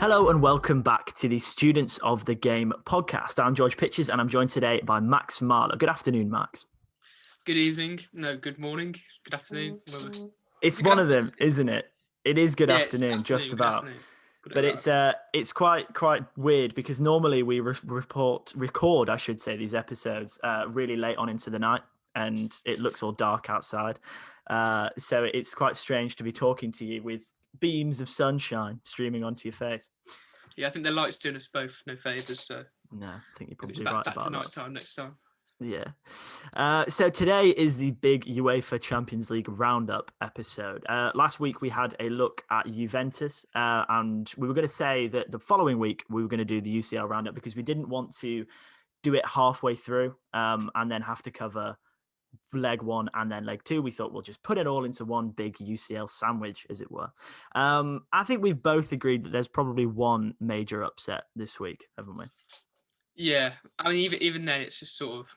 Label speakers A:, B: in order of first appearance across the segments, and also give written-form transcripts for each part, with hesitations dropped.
A: Hello and welcome back to the Students of the Game podcast. I'm George Pitches and I'm joined today by Max Marler. Good afternoon, Max.
B: Good evening. No, good morning. Good afternoon.
A: It's one of them, isn't it? It is good afternoon,
B: It's
A: just
B: afternoon. Good
A: about.
B: afternoon. Put it
A: But
B: right.
A: it's quite weird because normally we record, I should say, these episodes really late on into the night, and it looks all dark outside. So it's quite strange to be talking to you with beams of sunshine streaming onto your face.
B: Yeah, I think the light's doing us both no favours, so
A: No, I think you're
B: maybe it's
A: probably
B: back
A: right
B: to
A: about
B: night
A: that.
B: time next time.
A: Yeah. So today is the big UEFA Champions League roundup episode. Last week we had a look at Juventus, and we were going to say that the following week we were going to do the UCL roundup because we didn't want to do it halfway through and then have to cover leg one and then leg two. We thought we'll just put it all into one big UCL sandwich, as it were. I think we've both agreed that there's probably one major upset this week, haven't we?
B: Yeah, I mean, even then, it's just sort of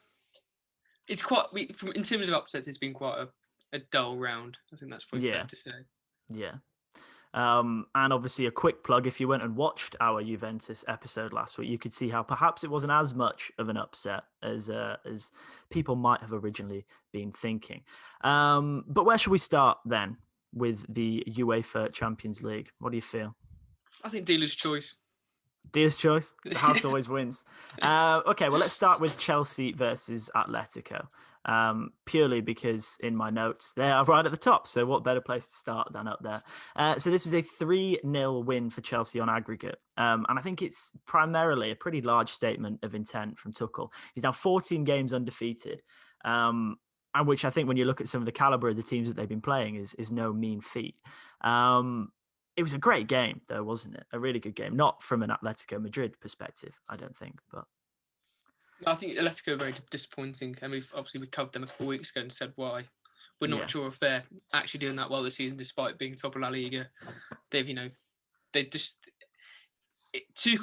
B: it's quite. In terms of upsets, it's been quite a dull round. I think that's probably fair to say.
A: Yeah. And obviously a quick plug, if you went and watched our Juventus episode last week, you could see how perhaps it wasn't as much of an upset as people might have originally been thinking. But where should we start then with the UEFA Champions League? What do you feel?
B: I think dealer's choice.
A: Dear's choice. The house always wins. Okay, well, let's start with Chelsea versus Atletico. Purely because in my notes, they are right at the top. So what better place to start than up there? So this was a 3-0 win for Chelsea on aggregate. And I think it's primarily a pretty large statement of intent from Tuchel. He's now 14 games undefeated. And which I think when you look at some of the caliber of the teams that they've been playing is no mean feat. It was a great game, though, wasn't it? A really good game. Not from an Atletico Madrid perspective, I don't think. But
B: I think Atletico are very disappointing, and we covered them a couple of weeks ago and said why. We're not sure if they're actually doing that well this season, despite being top of La Liga. Tuchel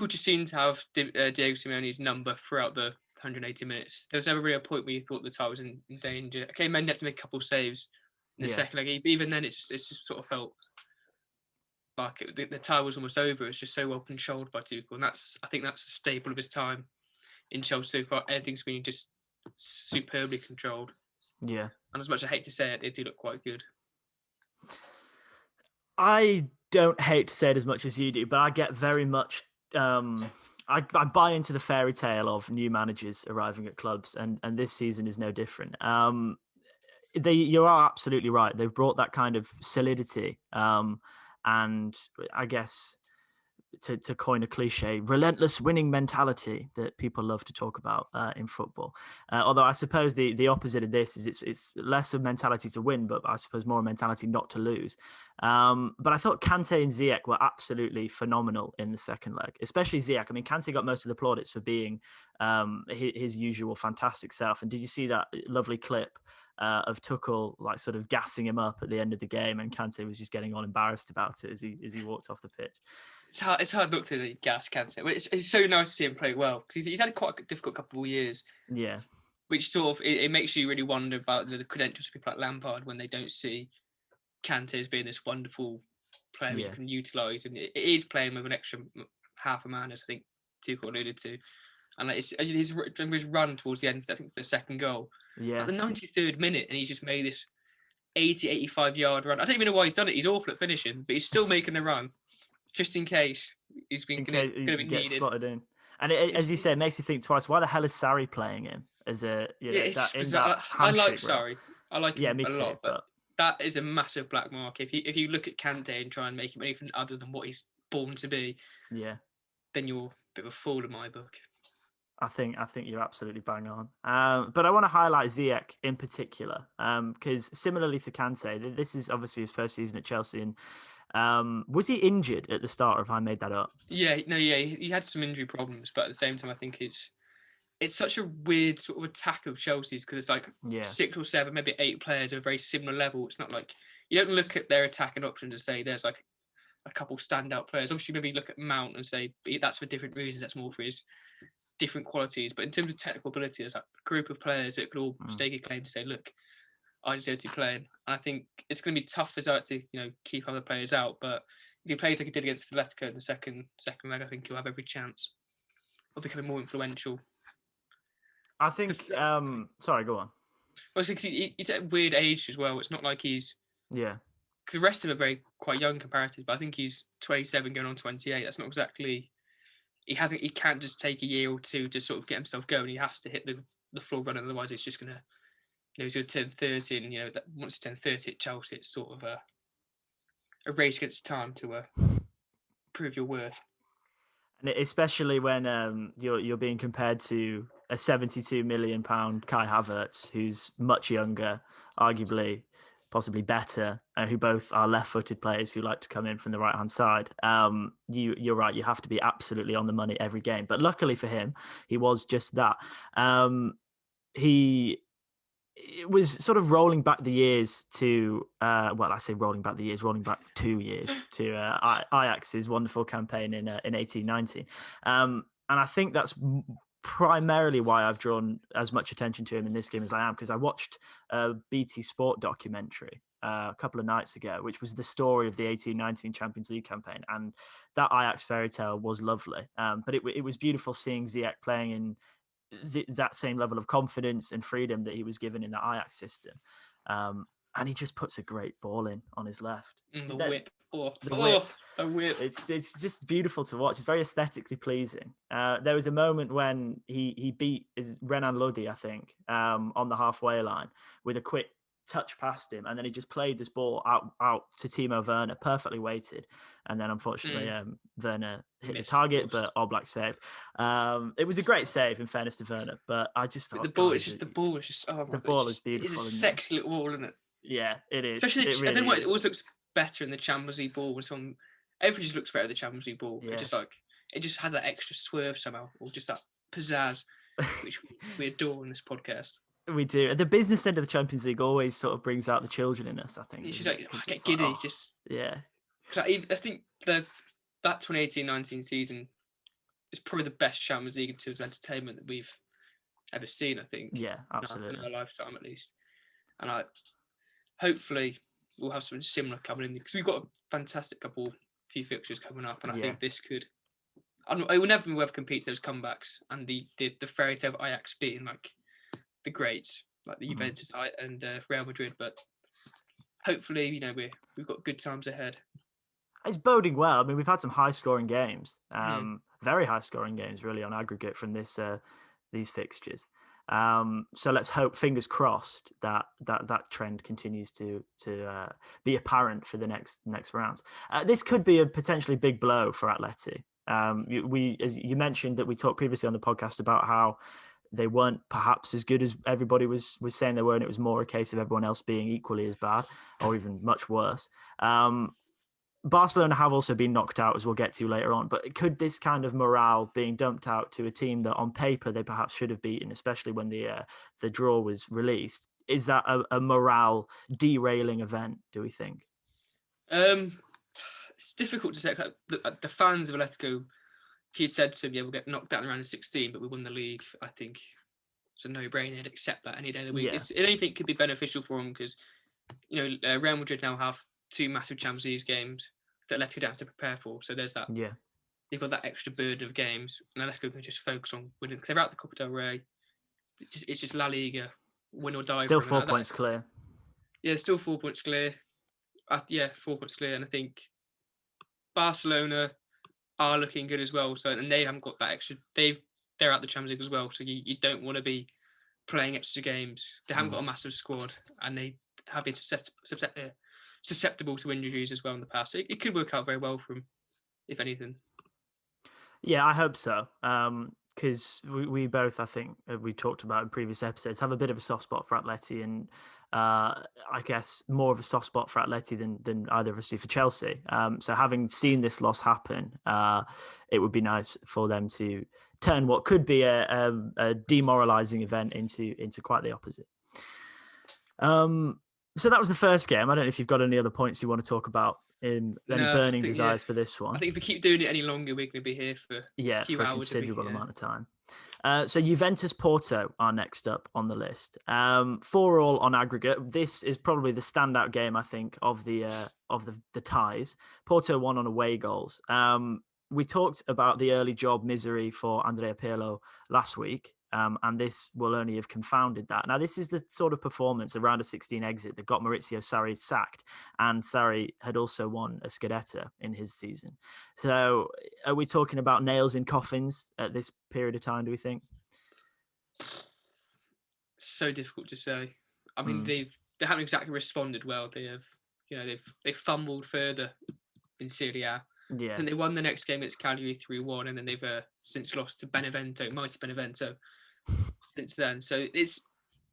B: just seemed to have Diego Simeone's number throughout the 180 minutes. There was never really a point where you thought the tie was in danger. Okay, Mendy had to make a couple of saves in the second leg, but even then, it just sort of felt like the tie was almost over. It's just so well controlled by Tuchel, and I think that's a staple of his time in Chelsea so far. Everything's been just superbly controlled.
A: Yeah.
B: And as much as I hate to say it, they do look quite good.
A: I don't hate to say it as much as you do, but I get very much. I buy into the fairy tale of new managers arriving at clubs, and this season is no different. You are absolutely right. They've brought that kind of solidity, and I guess to coin a cliche, relentless winning mentality that people love to talk about in football. Although I suppose the opposite of this is it's less of mentality to win, but I suppose more a mentality not to lose. But I thought Kante and Ziyech were absolutely phenomenal in the second leg, especially Ziyech. I mean, Kante got most of the plaudits for being his usual fantastic self. And did you see that lovely clip of Tuchel like sort of gassing him up at the end of the game, and Kante was just getting all embarrassed about it as he walked off the pitch?
B: It's hard not to gas Kante. But it's so nice to see him play well because he's had quite a difficult couple of years.
A: Yeah.
B: Which sort of it makes you really wonder about the credentials of people like Lampard when they don't see Kante as being this wonderful player you can utilise, and it is playing with an extra half a man, as I think Tuchel alluded to. And like his run towards the end, I think for the second goal, at the 93rd minute, and he's just made this 85 yard run. I don't even know why he's done it. He's awful at finishing, but he's still making the run, just in case he's been going to be needed.
A: Slotted in. And as you say, it makes you think twice. Why the hell is Sarri playing him as a
B: it's bizarre. I like Sarri. I like him
A: me
B: a
A: too,
B: lot, but that is a massive black mark. If you look at Kante and try and make him anything other than what he's born to be, then you're a bit of a fool in my book.
A: I think you're absolutely bang on. But I want to highlight Ziyech in particular because similarly to Kante, this is obviously his first season at Chelsea. And was he injured at the start, or have I made that up?
B: He had some injury problems, but at the same time, I think it's such a weird sort of attack of Chelsea's because it's like 6 or 7, maybe 8 players of a very similar level. It's not like you don't look at their attacking options and say there's like a couple standout players. Obviously, maybe look at Mount and say that's for different reasons. That's more for his different qualities. But in terms of technical ability, there's like a group of players that could all stake a claim to say, look, I deserve to be playing. And I think it's going to be tough for Ziyech to keep other players out. But if he plays like he did against Atletico in the second leg, I think he'll have every chance of becoming more influential.
A: I think. Sorry, go on.
B: Well, he's at a weird age as well. It's not like he's
A: because
B: the rest of them are quite young comparatively, but I think he's 27 going on 28. That's not exactly. He can't just take a year or two to sort of get himself going. He has to hit the floor running, otherwise it's just gonna. He's going to turn 30, and once he turns 30 at Chelsea, it's sort of a race against time to prove your worth.
A: And especially when you're being compared to a £72 million Kai Havertz, who's much younger, arguably possibly better, and who both are left-footed players who like to come in from the right-hand side. You're right. You have to be absolutely on the money every game. But luckily for him, he was just that. It was sort of rolling back the years to, I say rolling back 2 years to Ajax's wonderful campaign in 18-19. And I think that's primarily why I've drawn as much attention to him in this game as I am, because I watched a BT Sport documentary a couple of nights ago, which was the story of the 18-19 Champions League campaign. And that Ajax fairy tale was lovely. But it was beautiful seeing Ziyech playing in that same level of confidence and freedom that he was given in the Ajax system. And he just puts a great ball in on his left.
B: The whip.
A: The whip. It's just beautiful to watch. It's very aesthetically pleasing. There was a moment when he beat Renan Lodi, I think, on the halfway line with a quick touch past him, and then he just played this ball out to Timo Werner, perfectly weighted, and then unfortunately Werner hit the target, but Oblak saved. It was a great save, in fairness to Werner, but I just thought
B: the ball is beautiful.
A: It's
B: a sexy little ball, isn't it?
A: Yeah, it is.
B: Especially, I don't know why it always looks better in the Champions League ball. Everything just looks better in the Champions League ball. Yeah. It just has that extra swerve somehow, or just that pizzazz, which we adore in this podcast.
A: We do. The business end of the Champions League always sort of brings out the children in us, I think.
B: It's just get giddy.
A: Yeah.
B: I think that 2018-19 season is probably the best Champions League in terms of entertainment that we've ever seen, I think.
A: Yeah, absolutely.
B: In our lifetime, at least. And hopefully we'll have something similar coming in, because we've got a fantastic few fixtures coming up, and I think this could. It will never be worth compete those comebacks and the fairy tale of Ajax beating like the greats, like the Juventus and Real Madrid, but hopefully we've got good times ahead.
A: It's boding well. I mean, we've had some high-scoring games, very high-scoring games, really, on aggregate from these fixtures. So let's hope, fingers crossed, that trend continues to be apparent for the next rounds. This could be a potentially big blow for Atleti. As you mentioned, that we talked previously on the podcast about how they weren't perhaps as good as everybody was saying they were, and it was more a case of everyone else being equally as bad or even much worse. Barcelona have also been knocked out, as we'll get to later on, but could this kind of morale being dumped out to a team that on paper they perhaps should have beaten, especially when the draw was released, is that a morale derailing event, do we think?
B: It's difficult to say. The fans of Atletico, if you said to them, we'll get knocked out in round of 16, but we won the league, I think it's a no-brainer. They'd accept that any day of the week. Yeah. Anything could be beneficial for them, because Real Madrid now have 2 massive Champions League games that Atletico don't have to prepare for. So there's that. Yeah, they've got that extra burden of games, and Atletico can just focus on winning. Because they're out the Copa del Rey. It's just La Liga, win or die.
A: Still 4 points clear.
B: Yeah, still 4 points clear. 4 points clear, and I think Barcelona are looking good as well. So, and they haven't got that extra. They're out the Champions League as well. So you don't want to be playing extra games. They haven't got a massive squad, and they have been susceptible to injuries as well in the past. So it could work out very well for them, if anything.
A: Yeah, I hope so. Because we both, I think, we talked about in previous episodes, have a bit of a soft spot for Atleti, and I guess more of a soft spot for Atleti than either of us do for Chelsea. So having seen this loss happen, it would be nice for them to turn what could be a demoralising event into quite the opposite. So that was the first game. I don't know if you've got any other points you want to talk about any
B: No, I
A: burning
B: think
A: desires for this
B: I
A: one?
B: think if we keep doing it any longer, we're going to be here for a
A: Yeah,
B: few
A: for a
B: hours. If we,
A: considerable
B: yeah.
A: amount of time. So Juventus Porto are next up on the list. 4-4 on aggregate. This is probably the standout game, I think, of the ties. Porto won on away goals. We talked about the early job misery for Andrea Pirlo last week, and this will only have confounded that. Now, this is the sort of performance around a 16 exit that got Maurizio Sarri sacked, and Sarri had also won a Scudetto in his season. So, are we talking about nails in coffins at this period of time, do we think?
B: So difficult to say. I mean, they haven't exactly responded well. They have, they've fumbled further in Serie A.
A: Yeah.
B: And they won the next game against Cagliari 3-1, and then they've since lost to Benevento, mighty Benevento, since then. So it's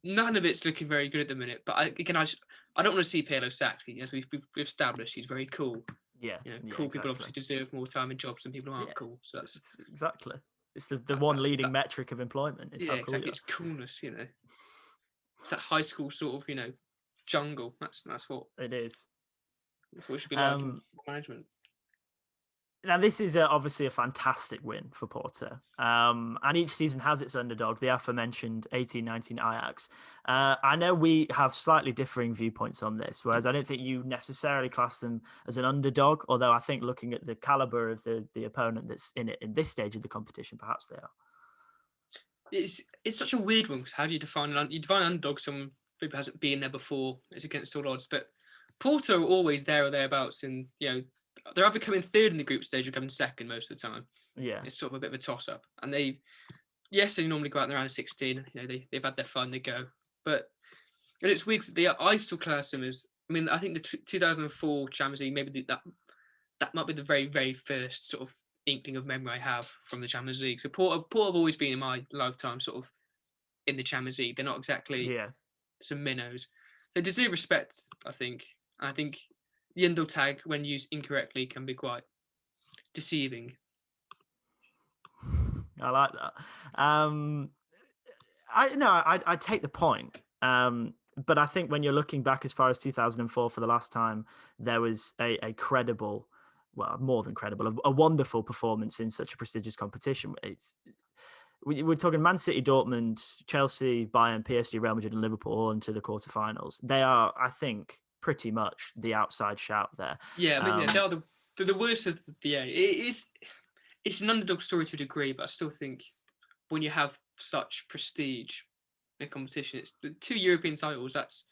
B: none of it's looking very good at the minute. But I don't want to see Pirlo sacked. As we've established, he's very cool.
A: Yeah,
B: cool
A: exactly.
B: people obviously deserve more time in jobs than people who aren't cool. So that's
A: exactly. It's the one leading metric of employment. Is how cool
B: exactly. It's coolness. It's that high school sort of jungle. That's what
A: it is.
B: That's what it should be like in management.
A: Now, this is obviously a fantastic win for Porto. And each season has its underdog, the aforementioned 18-19 Ajax. I know we have slightly differing viewpoints on this, whereas I don't think you necessarily class them as an underdog, although I think looking at the caliber of the opponent that's in it in this stage of the competition, perhaps they are.
B: It's such a weird one, because how do you define an underdog? Someone who hasn't been there before, is against all odds. But Porto are always there or thereabouts, and they're either coming third in the group stage or coming second most of the time.
A: Yeah,
B: it's sort of a bit of a toss up. And they normally go out in the round of 16. They've had their fun, they go. But it's weird that I still class them as. I mean, I think the 2004 Champions League, maybe that might be the very, very first sort of inkling of memory I have from the Champions League. So Port have always been in my lifetime sort of in the Champions League. They're not exactly some minnows. They deserve respect, I think. I think the Yindle tag, when used incorrectly, can be quite deceiving.
A: I like that. I take the point. But I think when you're looking back as far as 2004 for the last time, there was a credible, well, more than credible, a wonderful performance in such a prestigious competition. We're talking Man City, Dortmund, Chelsea, Bayern, PSG, Real Madrid, and Liverpool all into the quarterfinals. They are, I think, pretty much the outside shout there.
B: Yeah, I mean, they're the worst of the A. It's an underdog story to a degree, but I still think when you have such prestige in a competition, it's the 2 European titles. That's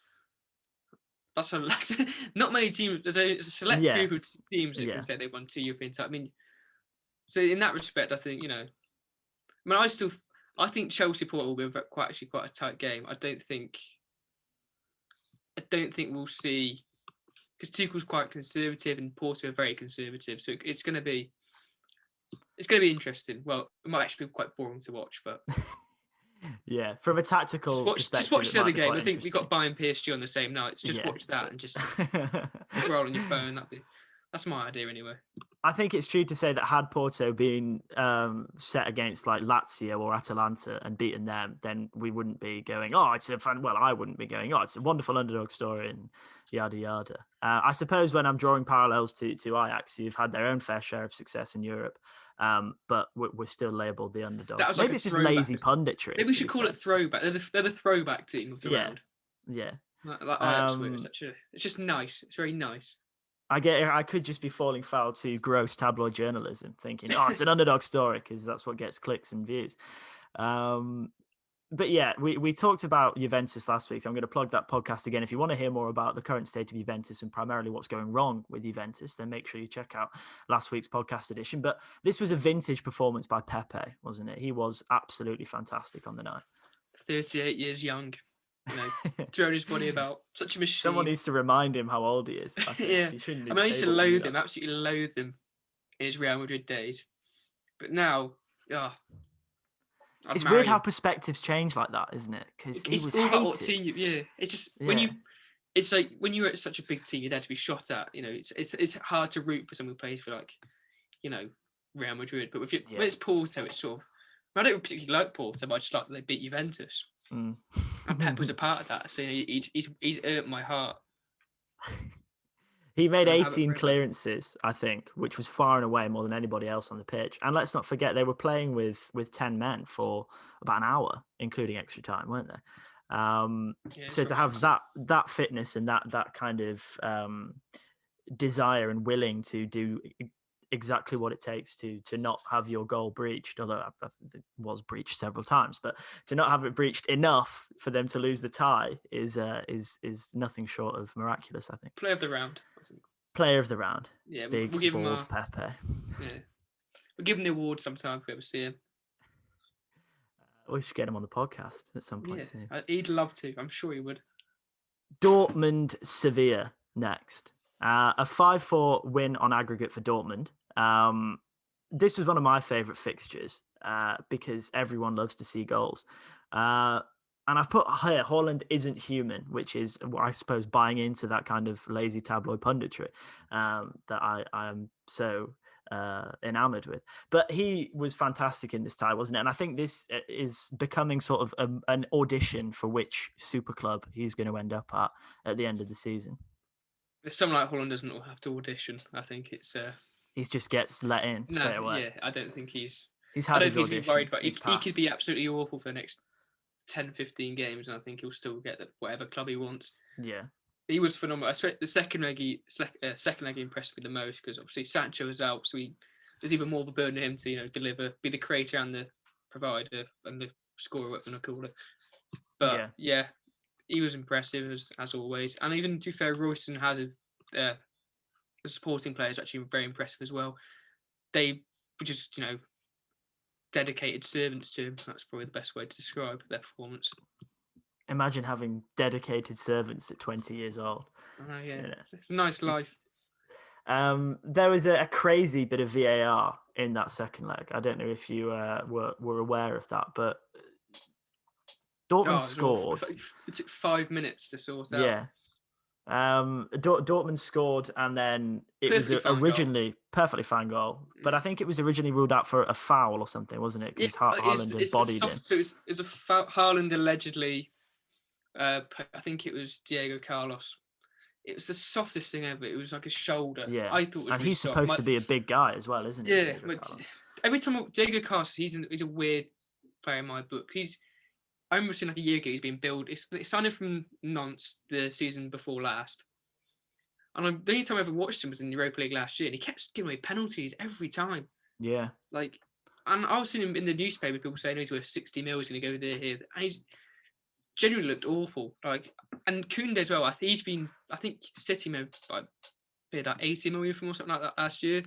B: not many teams. There's a select group of teams that can say they won 2 European titles. I mean, so in that respect, I think I think Chelsea Porto will be quite a tight game. I don't think we'll see, because Tuchel's quite conservative and Porto are very conservative. So it's going to be interesting. Well, it might actually be quite boring to watch, but
A: yeah, from a tactical perspective,
B: just watch the other game. I think we got Bayern PSG on the same night. So just watch that and just scroll on your phone. That's my idea anyway.
A: I think it's true to say that had Porto been set against like Lazio or Atalanta and beaten them, then we wouldn't be going, oh, it's a fun. Well, I wouldn't be going, oh, it's a wonderful underdog story and yada yada. I suppose when I'm drawing parallels to Ajax, you've had their own fair share of success in Europe, but we're still labelled the underdogs. Maybe it's just lazy punditry.
B: Maybe we should call it throwback. They're the throwback team of the round.
A: Yeah,
B: like Ajax were. It's just nice. It's very nice.
A: I could just be falling foul to gross tabloid journalism, thinking, oh, it's an underdog story because that's what gets clicks and views. But yeah, we talked about Juventus last week. I'm going to plug that podcast again. If you want to hear more about the current state of Juventus and primarily what's going wrong with Juventus, then make sure you check out last week's podcast edition. But this was a vintage performance by Pepe, wasn't it? He was absolutely fantastic on the night.
B: 38 years young. Throwing his body about, such a machine.
A: Someone needs to remind him how old he is.
B: Yeah, I used to loathe him, absolutely loathe him in his Real Madrid days, but now,
A: it's weird how perspectives change like that, isn't it? Because
B: it's all about what team. It's just it's like when you're at such a big team, you're there to be shot at. It's hard to root for someone who plays for Real Madrid, but when it's Porto, it's sort of. I don't particularly like Porto, but I just like that they beat Juventus. And Pep was a part of that, so he's earned my heart.
A: He made
B: and have it
A: 18
B: forever.
A: clearances, I think, which was far and away more than anybody else on the pitch. And let's not forget they were playing with 10 men for about an hour, including extra time, weren't they?
B: Yeah,
A: So
B: it's
A: to have
B: romantic.
A: that fitness and that kind of desire and willing to do exactly what it takes to not have your goal breached, although it was breached several times, but to not have it breached enough for them to lose the tie is nothing short of miraculous, I think.
B: Play of the round, I think.
A: Player of the round,
B: Yeah,
A: big
B: we'll give him
A: bald
B: a
A: Pepe.
B: yeah. We'll give him the award sometime if we ever see him.
A: We should get him on the podcast at some point
B: Yeah,
A: soon.
B: he'd love to. I'm sure he would.
A: Dortmund Sevilla next. A 5-4 win on aggregate for Dortmund. This was one of my favourite fixtures because everyone loves to see goals. And I've put here, Haaland isn't human, which is, I suppose, buying into that kind of lazy tabloid punditry that I am so enamored with. But he was fantastic in this tie, wasn't it? And I think this is becoming sort of an audition for which super club he's going to end up at the end of the season.
B: If someone like Holland doesn't have to audition, I think it's
A: He just gets let in
B: no,
A: straight away.
B: yeah, I don't think he's.
A: He's
B: I
A: had
B: don't
A: his
B: think he's been worried
A: audition.
B: about.
A: He's
B: He could
A: passed.
B: be absolutely awful for the next 10, 15 games, and I think he'll still get whatever club he wants.
A: Yeah.
B: He was phenomenal. I swear the second leg he impressed me the most because obviously Sancho was out, so there's even more of a burden on him to deliver, be the creator and the provider and the scorer, whatever you call it. But yeah, he was impressive as always. And even to be fair, Royston has the supporting players actually very impressive as well. They were just dedicated servants to him. That's probably the best way to describe their performance.
A: Imagine having dedicated servants at 20 years old.
B: Yeah, it's a nice life.
A: There was a crazy bit of VAR in that second leg. I don't know if you were aware of that, but Dortmund scored.
B: It took 5 minutes to sort out.
A: Yeah. Dortmund scored, and then it was originally perfectly fine goal, but I think it was originally ruled out for a foul or something, wasn't it? Because Haaland had bodied him.
B: So it's a foul. Haaland allegedly, I think it was Diego Carlos. It was the softest thing ever. It was like a shoulder.
A: Yeah,
B: I thought it was
A: and
B: really
A: he's supposed to be a big guy as well, isn't he?
B: Yeah, but every time Diego Carlos, he's a weird player in my book. I remember seeing like a year ago he's been billed. It's signed from Nantes the season before last. And the only time I ever watched him was in the Europa League last year, and he kept giving away penalties every time.
A: Yeah.
B: And I was seeing him in the newspaper, people saying he's worth 60 mil, he's going to go there, here. And he's genuinely looked awful. And Koundé as well. I think City may have paid like 80 million from or something like that last year.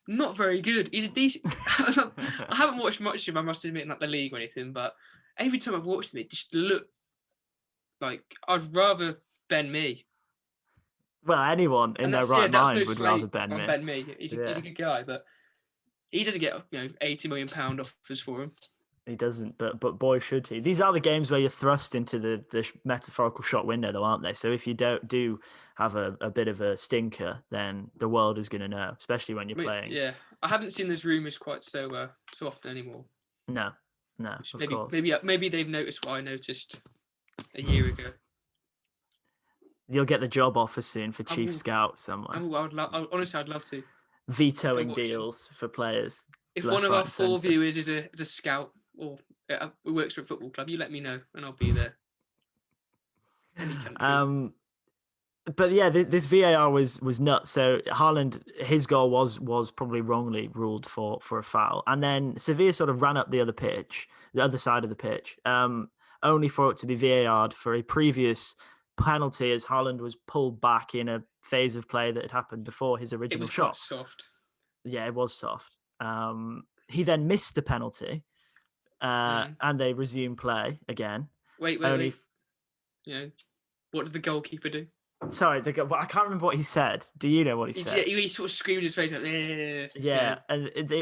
B: Not very good. He's a decent. I haven't watched much of him, I must admit, not the league or anything, but every time I've watched him, it just looked like I'd rather Ben Mee.
A: Well, anyone in their right mind would rather Ben Mee.
B: Ben Mee. He's a good guy, but he doesn't get £80 million offers for him.
A: He doesn't, but boy should he. These are the games where you're thrust into the metaphorical shot window, though, aren't they? So if you do have a bit of a stinker, then the world is going to know, especially when you're playing.
B: Yeah, I haven't seen those rumours quite so often anymore.
A: No, of course.
B: Maybe they've noticed what I noticed a year ago.
A: You'll get the job offer soon for chief scout somewhere.
B: Honestly, I'd love to.
A: Vetoing deals for players.
B: If one of our 4 viewers is a scout or works for a football club, you let me know and I'll be there. Any country.
A: But yeah, this VAR was nuts. So Haaland, his goal was probably wrongly ruled for a foul, and then Sevilla sort of ran up the other side of the pitch, only for it to be VAR'd for a previous penalty as Haaland was pulled back in a phase of play that had happened before his original shot.
B: It was quite soft.
A: Yeah, it was soft. He then missed the penalty, and they resumed play again.
B: Wait. What did the goalkeeper do?
A: Sorry, I can't remember what he said. Do you know what he said?
B: He sort of screamed in his face.
A: And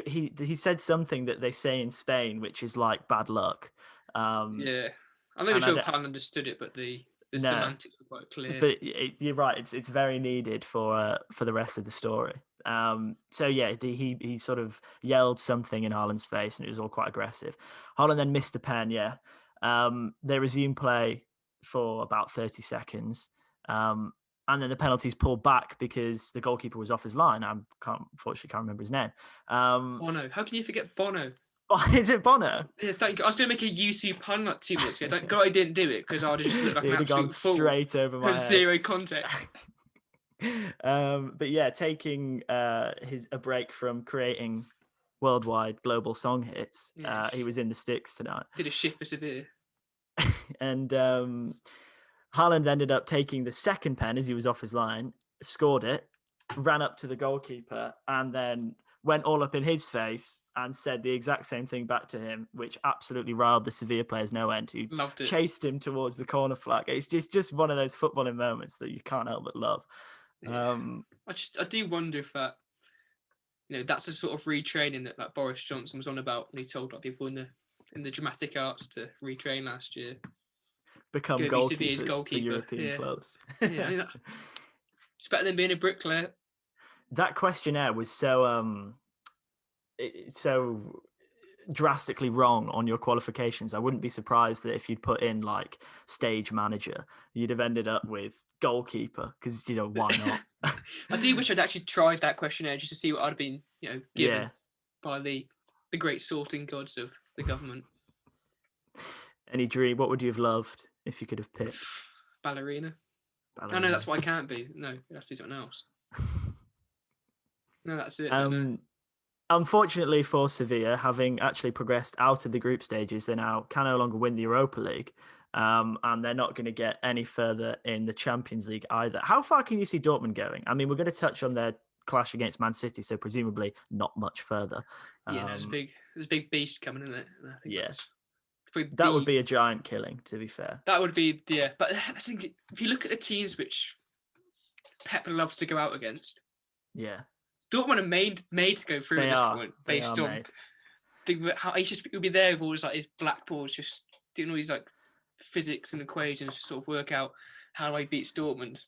A: he said something that they say in Spain, which is like bad luck.
B: I'm not sure if Haaland understood it, but the semantics were quite clear.
A: But you're right; it's very needed for the rest of the story. So yeah, he sort of yelled something in Haaland's face, and it was all quite aggressive. Haaland then missed a pen. They resumed play for about 30 seconds. and then the penalty's pulled back because the goalkeeper was off his line. Unfortunately can't remember his name.
B: Bono. How can you forget Bono?
A: Oh, is it Bono?
B: Yeah, thank you. I was going to make a UC pun like 2 minutes ago. Thank God I didn't do it because I'd have just looked like
A: It
B: an
A: would have gone
B: absolute fool.
A: straight over my head.
B: Zero context.
A: But yeah, taking a break from creating worldwide global song hits. He was in the sticks tonight.
B: Did a shift for Sevilla.
A: And Haaland ended up taking the second pen as he was off his line, scored it, ran up to the goalkeeper, and then went all up in his face and said the exact same thing back to him, which absolutely riled the Sevilla players no end, who chased him towards the corner flag. It's just one of those footballing moments that you can't help but love.
B: Yeah. I do wonder if that, that's a sort of retraining that like Boris Johnson was on about when he told like people in the dramatic arts to retrain last year.
A: Become goalkeepers for European clubs.
B: Yeah, it's better than being a bricklayer.
A: That questionnaire was so drastically wrong on your qualifications. I wouldn't be surprised that if you'd put in like stage manager, you'd have ended up with goalkeeper because why not?
B: I do wish I'd actually tried that questionnaire just to see what I'd have been given by the great sorting gods of the government.
A: Any dream? What would you have loved if you could have picked?
B: Ballerina. Oh no, that's what I can't be. No, it has to be something else. No, that's it.
A: Unfortunately for Sevilla, having actually progressed out of the group stages, they now can no longer win the Europa League, and they're not going to get any further in the Champions League either. How far can you see Dortmund going? I mean, we're going to touch on their clash against Man City, so presumably not much further.
B: There's a big beast coming in it.
A: Yes. That would be a giant killing, to be fair.
B: That would be, but I think if you look at the teams which Pep loves to go out against, Dortmund are made to go through at this point based on how he'll be there with all his black balls, just doing all these like physics and equations to sort of work out how he beats Dortmund,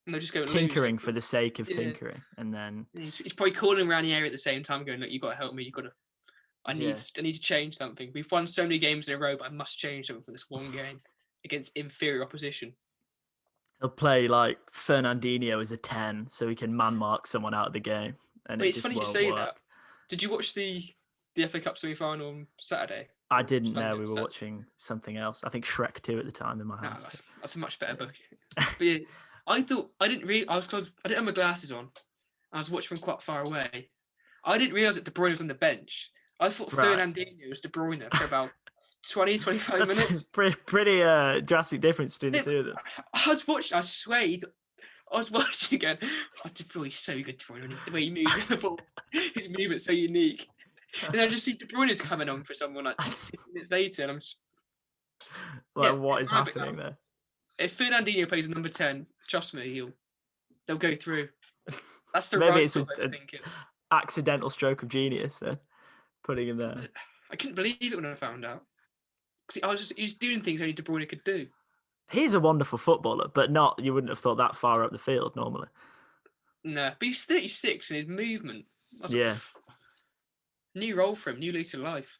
B: and they'll just go
A: tinkering for the sake of tinkering, and then
B: he's probably calling around the area at the same time, going, "Look, you got to help me. You got to. I need to change something. We've won so many games in a row, but I must change something for this one game against inferior opposition."
A: He'll play like Fernandinho as a 10 so he can man mark someone out of the game. And
B: it's funny you say that. Did you watch the FA Cup semi-final on Saturday?
A: I didn't know. We were watching something else. I think Shrek 2 at the time in my house.
B: That's a much better book. But yeah, I didn't have my glasses on. I was watching from quite far away. I didn't realise that De Bruyne was on the bench. I thought Fernandinho was De Bruyne for about 20, 25 minutes.
A: Pretty drastic difference between the two of them.
B: I was watching, I swear, I was watching again. Oh, De Bruyne's so good, De Bruyne. The way he moves with the ball, his movement's so unique. And then I just see De Bruyne's coming on for someone like 15 minutes later, and I'm just...
A: what is happening there?
B: If Fernandinho plays number 10, trust me, they'll go through. That's the
A: Maybe
B: right
A: it's
B: sort of thinking.
A: Accidental stroke of genius then, putting him there.
B: I couldn't believe it when I found out. Because he was doing things only De Bruyne could do.
A: He's a wonderful footballer, but you wouldn't have thought that far up the field normally.
B: No, but he's 36 and his movement. New role for him, new lease of life.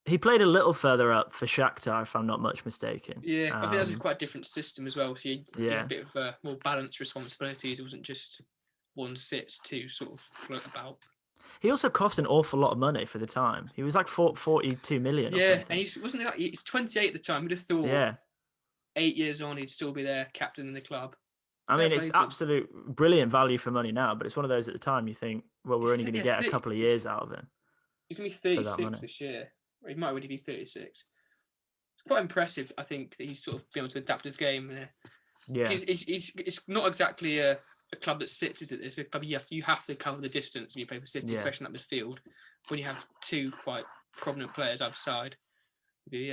A: He played a little further up for Shakhtar, if I'm not much mistaken.
B: Yeah, I think that's quite a different system as well. So he had a bit of more balanced responsibilities. It wasn't just one sit to sort of float about.
A: He also cost an awful lot of money for the time. He was like 42 million.
B: Yeah, and he's 28 at the time. We'd have thought 8 years on, he'd still be there, captain in the club.
A: I mean, it's absolute brilliant value for money now, but it's one of those at the time you think, well, we're only going to get a couple of years out of him.
B: He's going to be 36 this year. Or he might already be 36. It's quite impressive, I think, that he's sort of been able to adapt his game.
A: Yeah.
B: It's not exactly a club that sits, is it? It's a club you have to cover the distance when you play for City, especially in that midfield, when you have two quite prominent players outside.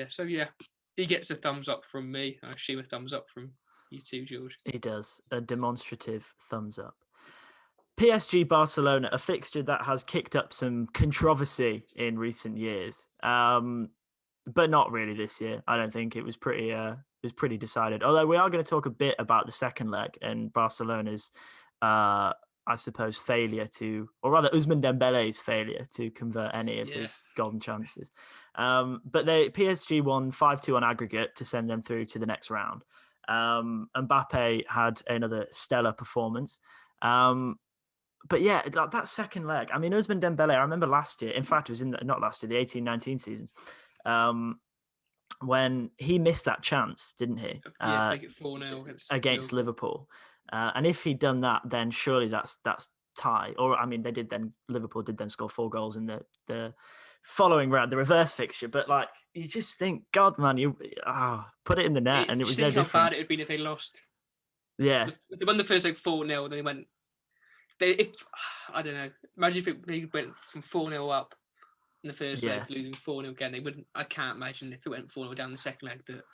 B: So he gets a thumbs up from me. I assume a thumbs up from you too, George.
A: He does. A demonstrative thumbs up. PSG Barcelona, a fixture that has kicked up some controversy in recent years, but not really this year. I don't think it was pretty decided. Although we are going to talk a bit about the second leg and Barcelona's, I suppose, failure or rather Ousmane Dembele's failure to convert any of his golden chances. But PSG won 5-2 on aggregate to send them through to the next round. Mbappe had another stellar performance. But yeah, that second leg, I mean, Ousmane Dembele, I remember last year, in fact, it was not last year, the 18-19 season, when he missed that chance, didn't he?
B: Yeah, to make it 4-0
A: against Liverpool. And if he'd done that, then surely that's tie. Or, I mean, Liverpool did then score 4 goals in the following round, the reverse fixture. But, like, you just think, God, man, put it in the net, and it was no different.
B: How bad it would been if they lost.
A: Yeah.
B: They won the first leg 4-0, they went... I don't know. Imagine if they went from 4-0 up in the first leg to losing 4-0 again. They wouldn't. I can't imagine if it went 4-0 down the second leg that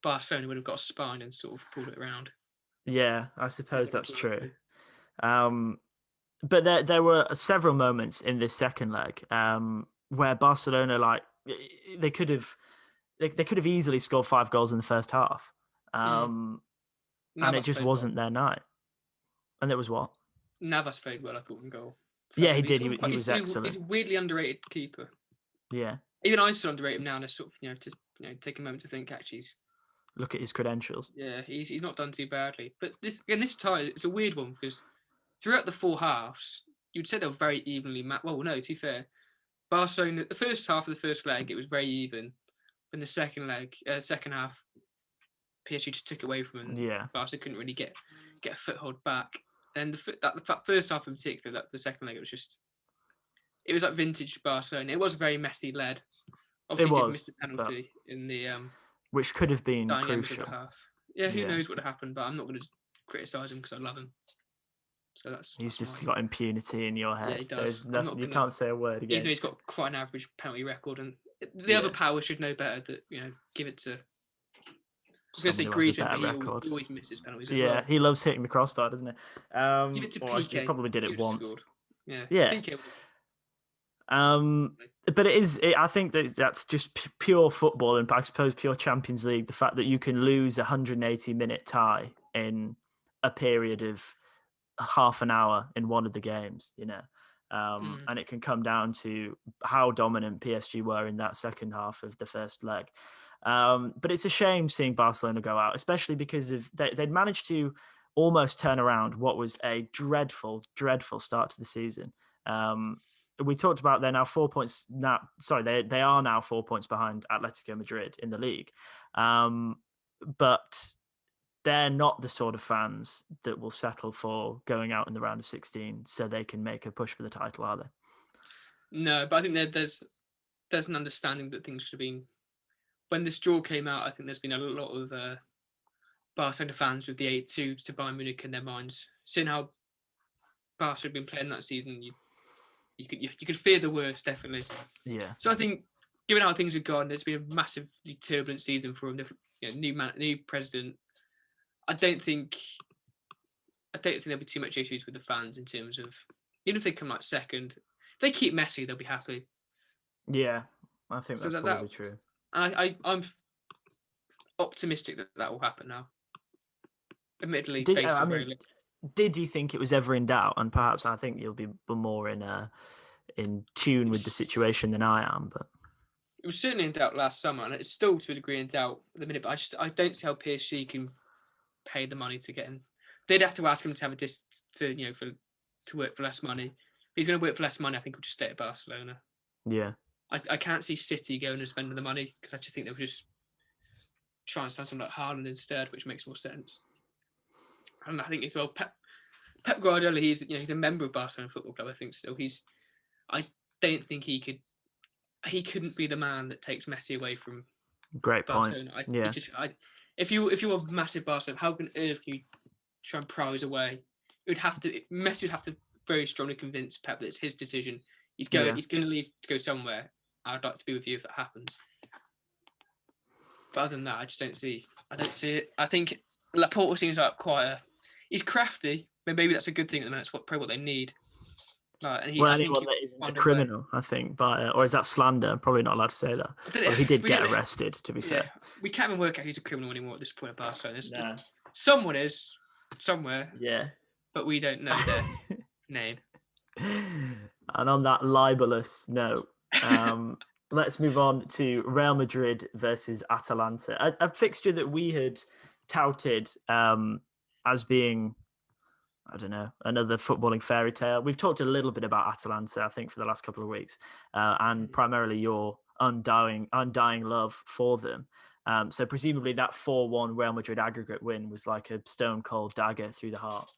B: Barcelona would have got a spine and sort of pulled it around.
A: Yeah, I suppose that's true. But there were several moments in this second leg where Barcelona, like, they could have easily scored 5 goals in the first half, and it just wasn't their night. And it was what?
B: Navas played well, I thought, in goal.
A: Yeah, he did. He was excellent.
B: He's a weirdly underrated keeper.
A: Yeah.
B: Even I still underrate him now, and I sort of take a moment to think. Actually,
A: look at his credentials.
B: Yeah, he's not done too badly. But this tie, it's a weird one because throughout the 4 halves, you'd say they were very evenly matched. Well, no, to be fair, Barcelona, the first half of the first leg, it was very even. In the second half, PSG just took it away from them.
A: Yeah.
B: Barcelona couldn't really get a foothold back. And that first half in particular, the second leg, it was like vintage Barcelona. It was very Messi led. Obviously, he did miss the penalty in the
A: which could have been crucial.
B: Half. Yeah, who knows what would have happened? But I'm not going to criticise him because I love him. So he's
A: just got impunity in your head.
B: Yeah, he does.
A: You can't say a word again.
B: Even though he's got quite an average penalty record, and the other power should know better. That give it to. I was going to say Griezmann, but he always misses penalties.
A: Yeah, he loves hitting the crossbar, doesn't he?
B: Give it to Piqué.
A: He probably did it once.
B: Scored. Yeah.
A: Piqué. But I think that's just pure football, and I suppose pure Champions League. The fact that you can lose a 180-minute tie in a period of half an hour in one of the games, and it can come down to how dominant PSG were in that second half of the first leg. But it's a shame seeing Barcelona go out, especially because they'd managed to almost turn around what was a dreadful, dreadful start to the season. We talked about they're now 4 points now. Sorry, they are now 4 points behind Atletico Madrid in the league, but they're not the sort of fans that will settle for going out in the round of 16 so they can make a push for the title, are they?
B: No, but I think there's an understanding that things should have been. When this draw came out, I think there's been a lot of Barcelona fans with the 8-2 to Bayern Munich in their minds. Seeing how Barca had been playing that season, you could fear the worst, definitely.
A: Yeah.
B: So I think, given how things have gone, there's been a massively turbulent season for them. New president. I don't think there'll be too much issues with the fans in terms of, even if they come out second, if they keep Messi, they'll be happy.
A: Yeah, I think that's probably true.
B: And I'm optimistic that will happen now. Admittedly, did
A: you think it was ever in doubt? And perhaps I think you'll be more in tune with the situation than I am. But
B: it was certainly in doubt last summer, and it's still to a degree in doubt at the minute. But I don't see how PSG can pay the money to get him. They'd have to ask him to have to work for less money. If he's going to work for less money, I think he'll just stay at Barcelona.
A: Yeah.
B: I can't see City going and spending the money because I just think they'll just try and sign someone like Haaland instead, which makes more sense. And I think as well, Pep Guardiola, he's a member of Barcelona Football Club. I think still I don't think he couldn't be the man that takes Messi away from
A: Great
B: Barcelona.
A: Point.
B: If you're a massive Barcelona, how on earth can you try and prize away? Messi would have to very strongly convince Pep that it's his decision. He's going to leave to go somewhere. I'd like to be with you if that happens. But other than that, I just don't see it. I think Laporta seems like he's crafty, but maybe that's a good thing at the minute. It's probably what they need.
A: Anyone that isn't a criminal, I think, or is that slander? Probably not allowed to say that. Well, he did get arrested, to be fair.
B: We can't even work out who's a criminal anymore at this point at Barcelona. Someone is, somewhere.
A: Yeah.
B: But we don't know their name.
A: And on that libelous note, let's move on to Real Madrid versus Atalanta. A fixture that we had touted as being, I don't know, another footballing fairy tale. We've talked a little bit about Atalanta, I think, for the last couple of weeks, and primarily your undying love for them. So presumably that 4-1 Real Madrid aggregate win was like a stone cold dagger through the heart.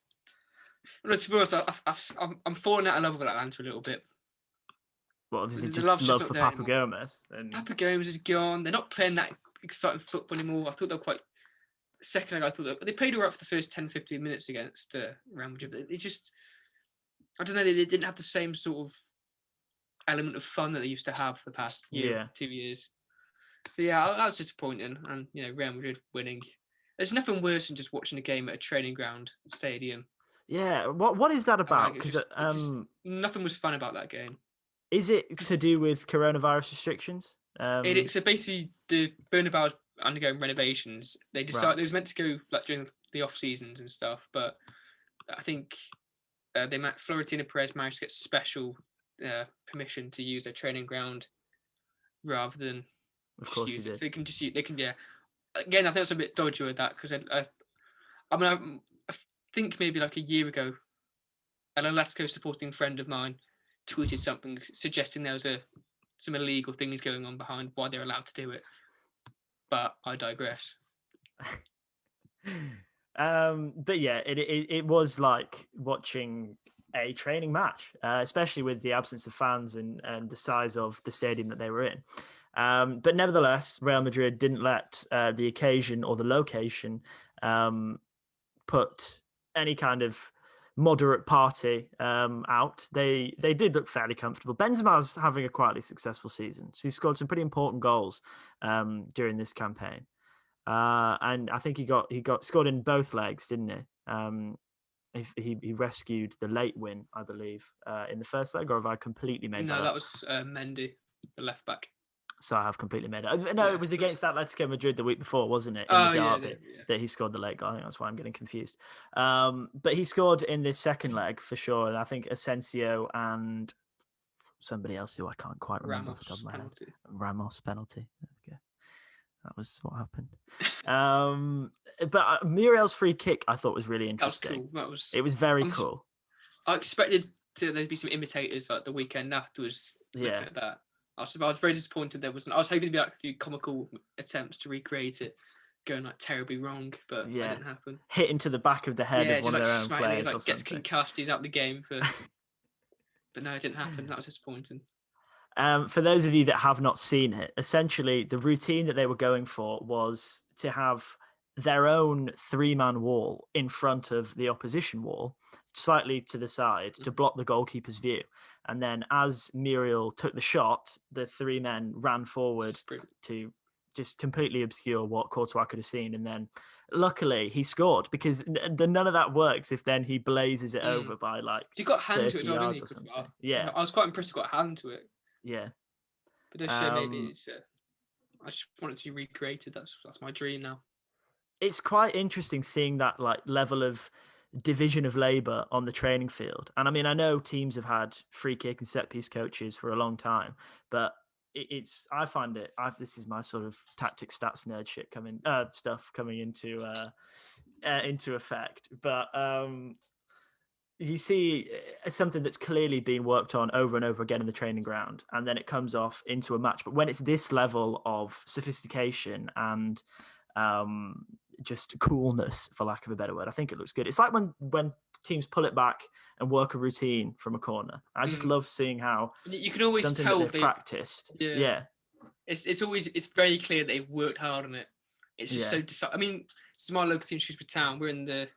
B: Well, to be honest, I'm falling out of love with Atlanta a little bit.
A: What was it? Just love for Papa Gomez?
B: Papa Gomez is gone. They're not playing that exciting football anymore. I thought they were quite. Second, I thought they played all right for the first 10, 15 minutes against Real Madrid. But they just, I don't know, they didn't have the same sort of element of fun that they used to have for the past year, 2 years. So yeah, that was disappointing. And Real Madrid winning. There's nothing worse than just watching a game at a training ground stadium.
A: Yeah, what is that about?
B: Because nothing was fun about that game.
A: Is it to do with coronavirus restrictions?
B: So basically, the Bernabeu's undergoing renovations. They decided it was meant to go like during the off seasons and stuff, but I think Florentino Perez managed to get special permission to use their training ground rather than use it. So they can just use. They can Again, I think it's a bit dodgy with that because I think maybe like a year ago, an Atletico supporting friend of mine tweeted something suggesting there was some illegal things going on behind why they're allowed to do it. But I digress.
A: But yeah, it was like watching a training match, especially with the absence of fans and the size of the stadium that they were in. But nevertheless, Real Madrid didn't let the occasion or the location put any kind of moderate party out. They did look fairly comfortable. Benzema's having a quietly successful season. So he scored some pretty important goals during this campaign. And I think he got scored in both legs, didn't he? He rescued the late win, I believe, in the first leg, or have I completely made that up?
B: No, that was Mendy, the left back.
A: So I have completely made it. No, it was against Atletico Madrid the week before, wasn't it? In the derby that he scored the late goal. I think that's why I'm getting confused. But he scored in this second leg for sure. And I think Asensio and somebody else who I can't quite remember off the top of my head. Ramos penalty. Okay. That was what happened. But Muriel's free kick I thought was really interesting.
B: That was
A: cool. It was very cool.
B: I expected there'd be some imitators like the weekend afterwards. At that. I was very disappointed there wasn't. I was hoping to be like a few comical attempts to recreate it, going like terribly wrong, but that didn't happen.
A: Hit into the back of the head of one of their own players,
B: or gets concussed. He's out the game for. But no, it didn't happen. That was disappointing.
A: For those of you that have not seen it, essentially the routine that they were going for was to have their own 3-man wall in front of the opposition wall, slightly to the side, to block the goalkeeper's view. And then as Muriel took the shot, the 3 men ran forward to just completely obscure what Courtois could have seen. And then luckily he scored, because none of that works if then he blazes it over by like
B: you got a hand to it,
A: didn't you? Yeah.
B: I was quite impressed he got a hand to it.
A: Yeah.
B: But this show maybe it's, I just want it to be recreated. That's my dream now.
A: It's quite interesting seeing that like level of division of labor on the training field. And I mean, I know teams have had free kick and set piece coaches for a long time, but I find it, this is my sort of tactic stats nerd shit stuff coming into effect. But you see something that's clearly been worked on over and over again in the training ground, and then it comes off into a match. But when it's this level of sophistication and just coolness, for lack of a better word, I think it looks good. It's like when teams pull it back and work a routine from a corner. I just love seeing how
B: you can always tell
A: they've practiced. Yeah.
B: It's very clear they've worked hard on it. It's just so. I mean, this is my local team, Shrewsbury Town. We're in the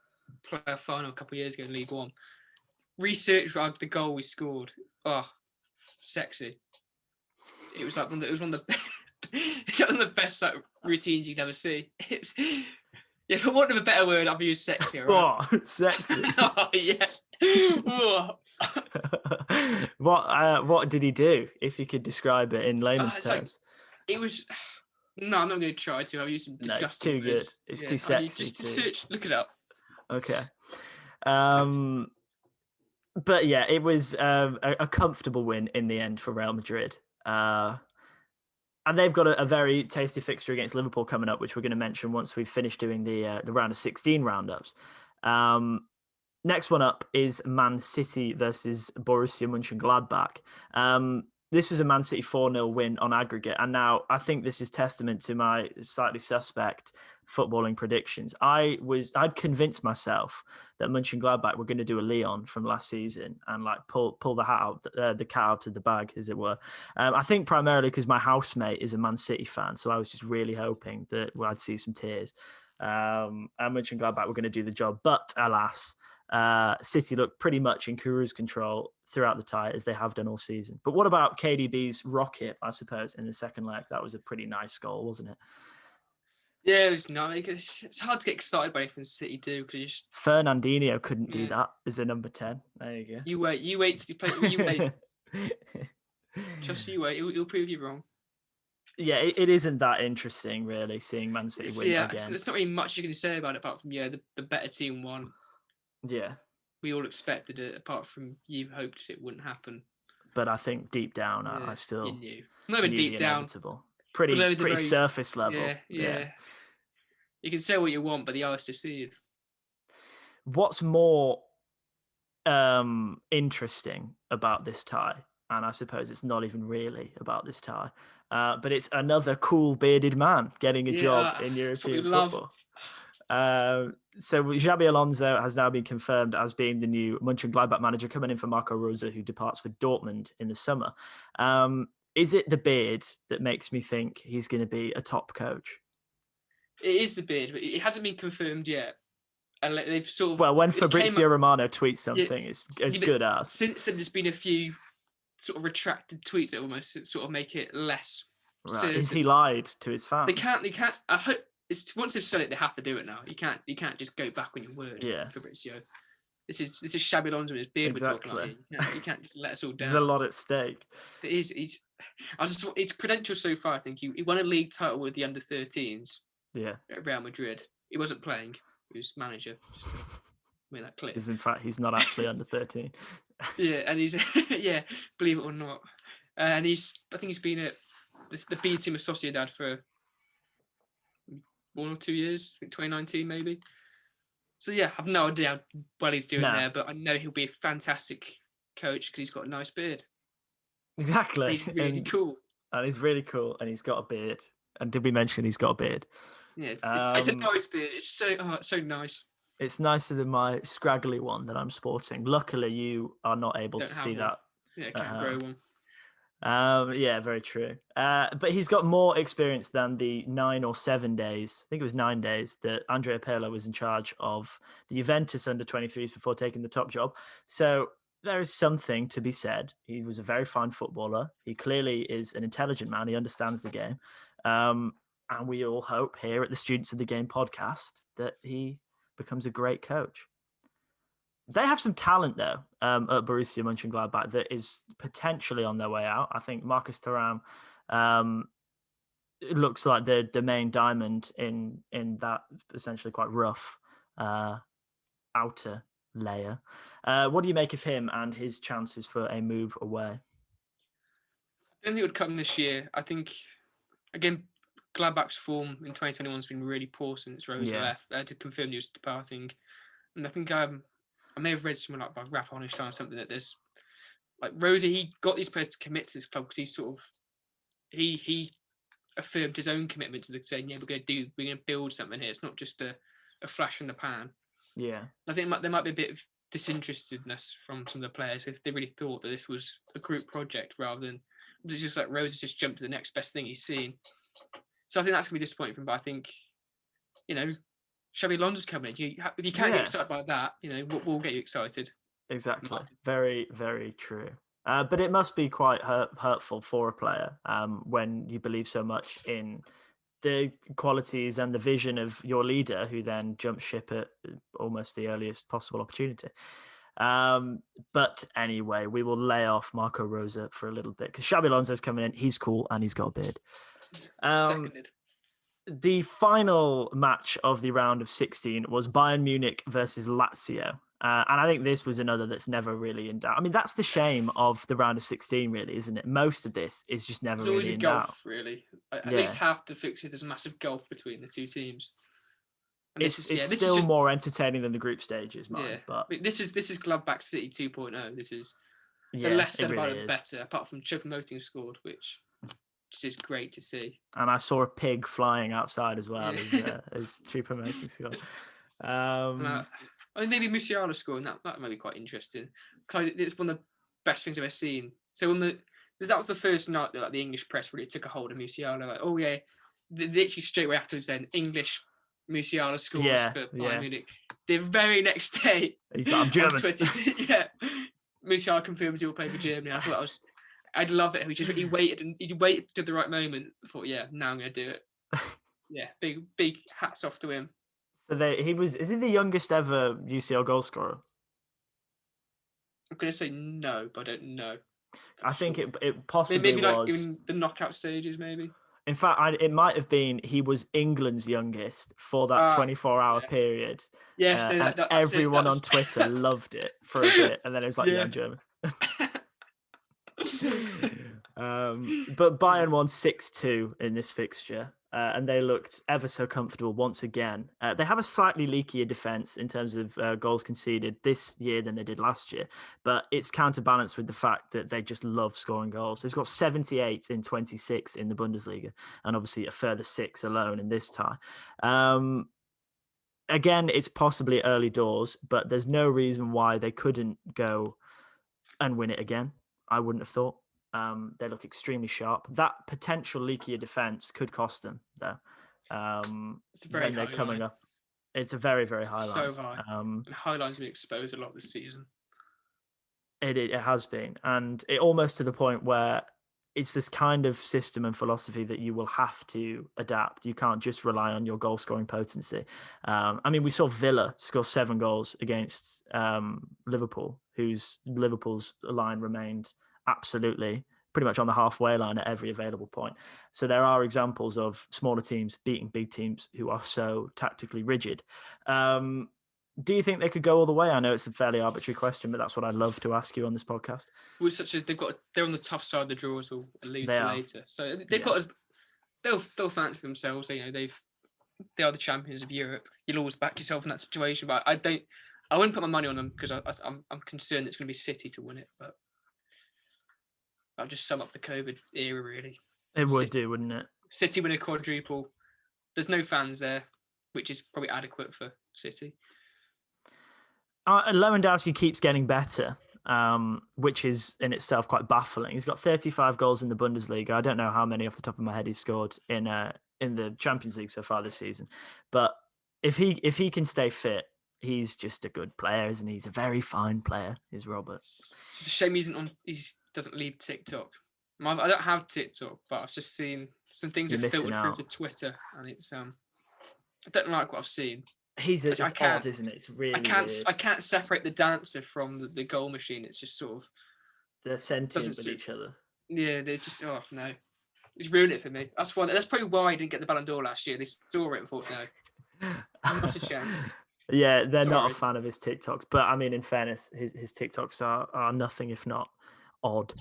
B: playoff final a couple of years ago in League One. Research the goal we scored. Oh, sexy! It was like one of the. It's one of the best routines you'd ever see. Yeah, for want of a better word, I've used sexy. Right?
A: Oh, sexy!
B: Oh yes.
A: What did he do? If you could describe it in layman's terms,
B: it was. No, I'm not going to try to. I've used some disgusting.
A: No, it's too good. It's too sexy.
B: Just search, look it up.
A: Okay. But yeah, it was a comfortable win in the end for Real Madrid. And they've got a very tasty fixture against Liverpool coming up, which we're going to mention once we've finished doing the round of 16 roundups. Next one up is Man City versus Borussia Mönchengladbach. This was a Man City 4-0 win on aggregate. And now I think this is testament to my slightly suspect footballing predictions. I'd convinced myself that Mönchengladbach were going to do a Leon from last season and like pull the hat out, the cat out of the bag, as it were. I think primarily because my housemate is a Man City fan. So I was just really hoping that I'd see some tears. And Mönchengladbach were going to do the job. But alas, City looked pretty much in cruise control throughout the tie, as they have done all season. But what about KDB's rocket, I suppose, in the second leg? That was a pretty nice goal, wasn't it?
B: Yeah, it was nice. It's hard to get excited by anything City do because
A: Fernandinho couldn't do that as a number 10. There you go.
B: You wait till you play. You wait. Just you wait. He'll prove you wrong.
A: Yeah, it isn't that interesting, really, seeing Man City win again.
B: There's not really much you can say about it apart from the better team won.
A: Yeah.
B: We all expected it, apart from you hoped it wouldn't happen.
A: But I think deep down, I still
B: you knew. Not even deep down.
A: Pretty surface level.
B: Yeah. You can say what you want, but the eyes deceive.
A: What's more interesting about this tie, and I suppose it's not even really about this tie, but it's another cool bearded man getting a job in European football. So Xabi Alonso has now been confirmed as being the new Mönchengladbach manager, coming in for Marco Rose, who departs for Dortmund in the summer. Is it the beard that makes me think he's going to be a top coach?
B: It is the beard, but it hasn't been confirmed yet. And they've sort of...
A: Well, when Fabrizio Romano tweets something, it's as good as.
B: Since then, there's been a few sort of retracted tweets that almost sort of make it less certain.
A: Is he lied to his fans?
B: They can't. I hope once they've said it, they have to do it now. You can't just go back on your word, Fabrizio. This is Xabi Alonso and his beard we're talking about. You can't just let us all down.
A: There's a lot at stake.
B: It is. It's credentials so far. I think he won a league title with the under-13s.
A: Yeah.
B: At Real Madrid. He wasn't playing. He was manager. Just to make that clear.
A: In fact, he's not actually under 13.
B: Yeah, and he's believe it or not, and I think he's been at the B team of Sociedad for 1 or 2 years. I think 2019 maybe. So yeah, I've no idea how well he's doing there, but I know he'll be a fantastic coach because he's got a nice beard.
A: Exactly.
B: And he's really cool.
A: And he's really cool, and he's got a beard. And did we mention he's got a beard?
B: Yeah, it's a nice beard. It's so nice.
A: It's nicer than my scraggly one that I'm sporting. Luckily, you are not able to see that.
B: Yeah, can't grow one.
A: Yeah, very true. But he's got more experience than the 9 or 7 days. I think it was 9 days that Andrea Pirlo was in charge of the Juventus under-23s before taking the top job. So there is something to be said. He was a very fine footballer. He clearly is an intelligent man. He understands the game. And we all hope here at the Students of the Game podcast that he becomes a great coach. They have some talent, though, at Borussia Mönchengladbach that is potentially on their way out. I think Marcus Thuram looks like the main diamond in that essentially quite rough outer layer. What do you make of him and his chances for a move away?
B: I don't think it would come this year. I think, again, Gladbach's form in 2021 has been really poor since Rose left. They had to confirm he was departing. And I think I may have read something like by Rafa Honigstein or something that there's like Rosie, he got these players to commit to this club because he affirmed his own commitment to saying, we're going to build something here. It's not just a flash in the pan.
A: Yeah.
B: I think there might be a bit of disinterestedness from some of the players if they really thought that this was a group project rather than it's just like Rose has just jumped to the next best thing he's seen. So I think that's going to be disappointing for him. But I think, Xabi Alonso's coming in. If you can't get excited about that, we'll get you excited.
A: Exactly. Very, very true. But it must be quite hurtful for a player when you believe so much in the qualities and the vision of your leader, who then jumps ship at almost the earliest possible opportunity. But anyway, we will lay off Marco Rosa for a little bit because Xabi Alonso's coming in. He's cool and he's got a beard.
B: Seconded.
A: The final match of the round of 16 was Bayern Munich versus Lazio. And I think this was another that's never really in doubt. I mean, that's the shame of the round of 16, really, isn't it? Most of this is just never
B: There's always
A: really
B: a
A: in doubt.
B: gulf, really. At least
A: Yeah.
B: half the fixtures, there's a massive gulf between the two teams. And
A: It's
B: this is
A: still
B: just
A: more entertaining than the group stages,
B: yeah.
A: mine. But
B: This is Gladbach City 2.0. This is the
A: yeah,
B: less
A: it
B: said about
A: really
B: it, the
A: is.
B: better. Apart from Choupo-Moting scored, which just is great to see.
A: And I saw a pig flying outside as well
B: Yeah.
A: as Choupo-Moting scored.
B: I mean, maybe Musiala scoring that might be quite interesting. It's one of the best things I've ever seen. So that was the first night that like, the English press really took a hold of Musiala. Like, oh yeah, literally straight away afterwards, then English Musiala scores for Bayern Munich. The very next day,
A: he's like, I'm German.
B: On Twitter, yeah, Musiala confirms he will play for Germany. I thought I'd love it. He waited to the right moment. I thought, yeah, now I'm gonna do it. Yeah, big hats off to him.
A: So is he the youngest ever UCL goal scorer?
B: I'm gonna say no, but I don't know.
A: I think it possibly
B: maybe
A: was.
B: Like in the knockout stages, maybe.
A: In fact, it might have been he was England's youngest for that 24-hour period.
B: Yes,
A: and everyone on Twitter loved it for a bit, and then it was like, yeah I'm German. But Bayern won 6-2 in this fixture, and they looked ever so comfortable once again. They have a slightly leakier defense in terms of goals conceded this year than they did last year, but it's counterbalanced with the fact that they just love scoring goals. They've got 78 in 26 in the Bundesliga, and obviously a further 6 alone in this tie. Again, it's possibly early doors, but there's no reason why they couldn't go and win it again. I wouldn't have thought. They look extremely sharp. That potential leakier defense could cost them, though.
B: It's when they're coming up.
A: It's a very, very high line.
B: So high. And high lines have been exposed a lot this season.
A: It has been. And it almost to the point where it's this kind of system and philosophy that you will have to adapt. You can't just rely on your goal scoring potency. I mean, we saw Villa score 7 goals against Liverpool, Liverpool's line remained absolutely pretty much on the halfway line at every available point. So there are examples of smaller teams beating big teams who are so tactically rigid. Do you think they could go all the way? I know it's a fairly arbitrary question, but that's what I'd love to ask you on this podcast.
B: Well, they're on the tough side of the draw, as we'll allude to later. So they'll fancy themselves. You know, they are the champions of Europe. You'll always back yourself in that situation, but I wouldn't put my money on them because I'm concerned it's going to be City to win it. But I'll just sum up the COVID era really.
A: It would do, wouldn't it?
B: City win a quadruple. There's no fans there, which is probably adequate for City.
A: Lewandowski keeps getting better, which is in itself quite baffling. He's got 35 goals in the Bundesliga. I don't know how many off the top of my head he's scored in the Champions League so far this season. But if he can stay fit, he's just a good player, isn't he? He's a very fine player, is Robert.
B: It's a shame he doesn't leave TikTok. I don't have TikTok, but I've just seen some things have filtered through to Twitter, and it's I don't like what I've seen.
A: It's odd, isn't it? It's really weird.
B: I can't separate the dancer from the goal machine. It's just sort of
A: they're sentient with each other.
B: Yeah, they're just no. It's ruined it for me. That's probably why I didn't get the Ballon d'Or last year. They saw it and thought, no, not a chance.
A: Yeah, they're not a fan of his TikToks, but I mean, in fairness, his TikToks are nothing if not odd.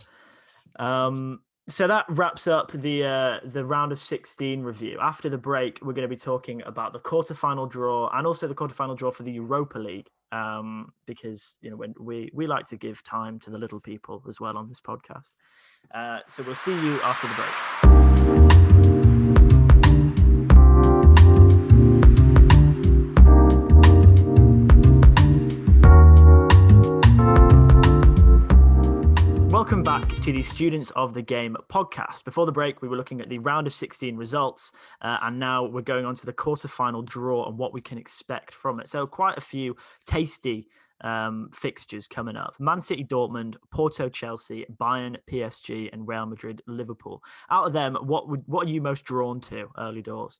A: So that wraps up the round of 16 review. After the break, we're going to be talking about the quarterfinal draw and also the quarterfinal draw for the Europa League, because when we like to give time to the little people as well on this podcast. So we'll see you after the break. Welcome back to the Students of the Game podcast. Before the break, we were looking at the round of 16 results, and now we're going on to the quarterfinal draw and what we can expect from it. So quite a few tasty fixtures coming up. Man City, Dortmund, Porto, Chelsea, Bayern, PSG, and Real Madrid, Liverpool. Out of them, what are you most drawn to early doors?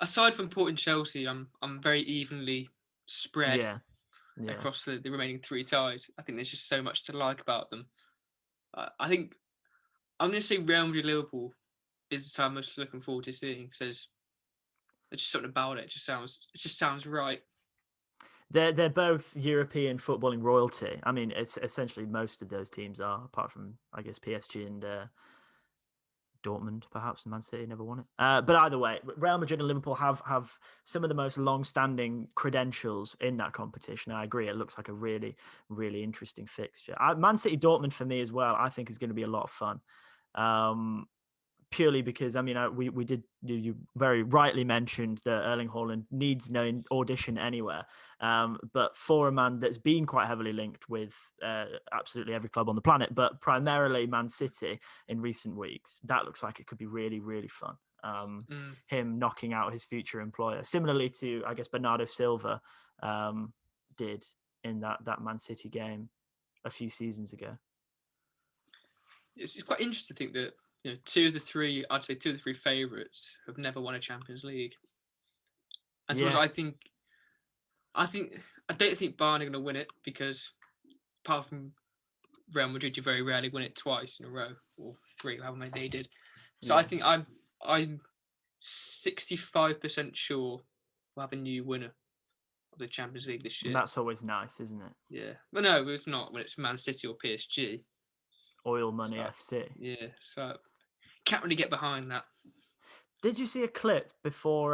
B: Aside from Porto and Chelsea, I'm very evenly spread.
A: Yeah.
B: Across the remaining 3 ties. I think there's just so much to like about them. I think I'm going to say Real Madrid Liverpool is the tie I'm most looking forward to seeing because there's just something about it. It just sounds right.
A: they're both European footballing royalty. I mean, it's essentially most of those teams are, apart from I guess PSG and Dortmund, perhaps, and Man City never won it. But either way, Real Madrid and Liverpool have some of the most long-standing credentials in that competition. I agree; it looks like a really, really interesting fixture. Man City Dortmund for me as well. I think is going to be a lot of fun. Purely because I mean we did you very rightly mentioned that Erling Haaland needs no audition anywhere, but for a man that's been quite heavily linked with absolutely every club on the planet, but primarily Man City in recent weeks, that looks like it could be really, really fun. Him knocking out his future employer, similarly to I guess Bernardo Silva did in that Man City game a few seasons ago.
B: It's quite interesting to think that two of the three favourites have never won a Champions League. And yeah. I don't think Bayern are going to win it because apart from Real Madrid, you very rarely win it twice in a row or three, however many they did. So yeah. I think I'm 65% sure we'll have a new winner of the Champions League this year.
A: And that's always nice, isn't it?
B: Yeah, but no, it's not when it's Man City or PSG.
A: Oil money FC.
B: Yeah, so can't really get behind that.
A: Did you see a clip before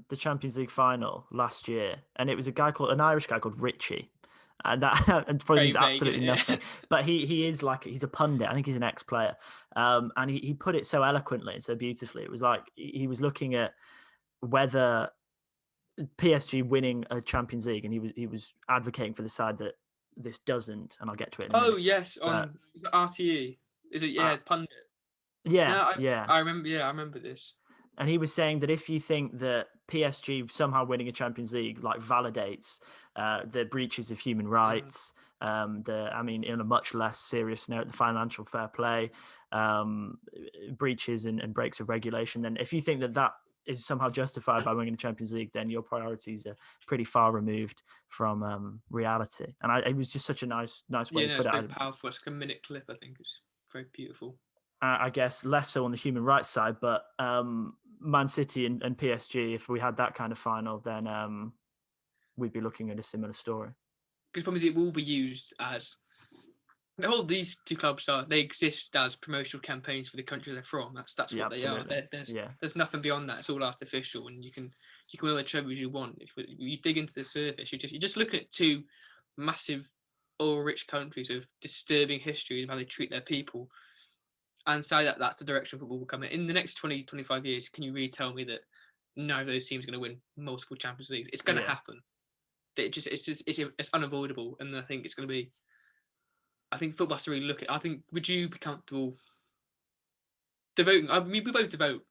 A: the Champions League final last year? And it was an Irish guy called Richie. And that and probably means absolutely nothing. But he is he's a pundit. I think he's an ex-player. And he put it so eloquently and so beautifully. It was like he was looking at whether PSG winning a Champions League, and he was advocating for the side that this doesn't, and I'll get to it in a minute.
B: Yes, on RTE. Is it pundit?
A: Yeah,
B: I remember this.
A: And he was saying that if you think that PSG somehow winning a Champions League validates the breaches of human rights, in a much less serious note, the financial fair play breaches and breaks of regulation, then if you think that is somehow justified by winning the Champions League, then your priorities are pretty far removed from reality. And it was just such a nice way to put it.
B: It's very powerful. It's like a minute clip. I think it's very beautiful.
A: I guess less so on the human rights side, but Man City and PSG, if we had that kind of final, then we'd be looking at a similar story.
B: Because the problem is it will be used as these two clubs they exist as promotional campaigns for the country they're from. That's what absolutely. They are. There's nothing beyond that. It's all artificial, and you can win all the trophies you want. If you dig into the surface, you're just looking at two massive oil-rich countries with disturbing histories of how they treat their people. And so that's the direction football will come in the next 20, 25 years. Can you really tell me that none of those teams are going to win multiple Champions Leagues? It's going to happen. It's unavoidable, and I think it's going to be. I think football has to really look at. I think would you be comfortable devoting? I mean, we both devote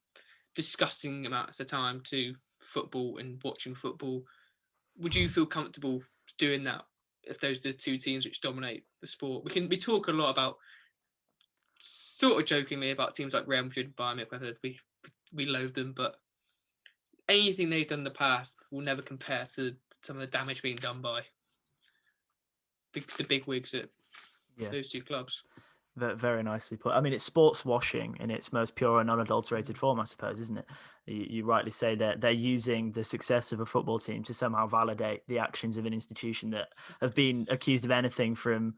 B: disgusting amounts of time to football and watching football. Would you feel comfortable doing that if those are the two teams which dominate the sport? We talk a lot about. Sort of jokingly about teams like Real Madrid, Bayern Munich, whether we loathe them, but anything they've done in the past will never compare to some of the damage being done by the big wigs at those two clubs.
A: Very nicely put. I mean, it's sports washing in its most pure and unadulterated form, I suppose, isn't it? You rightly say that they're using the success of a football team to somehow validate the actions of an institution that have been accused of anything from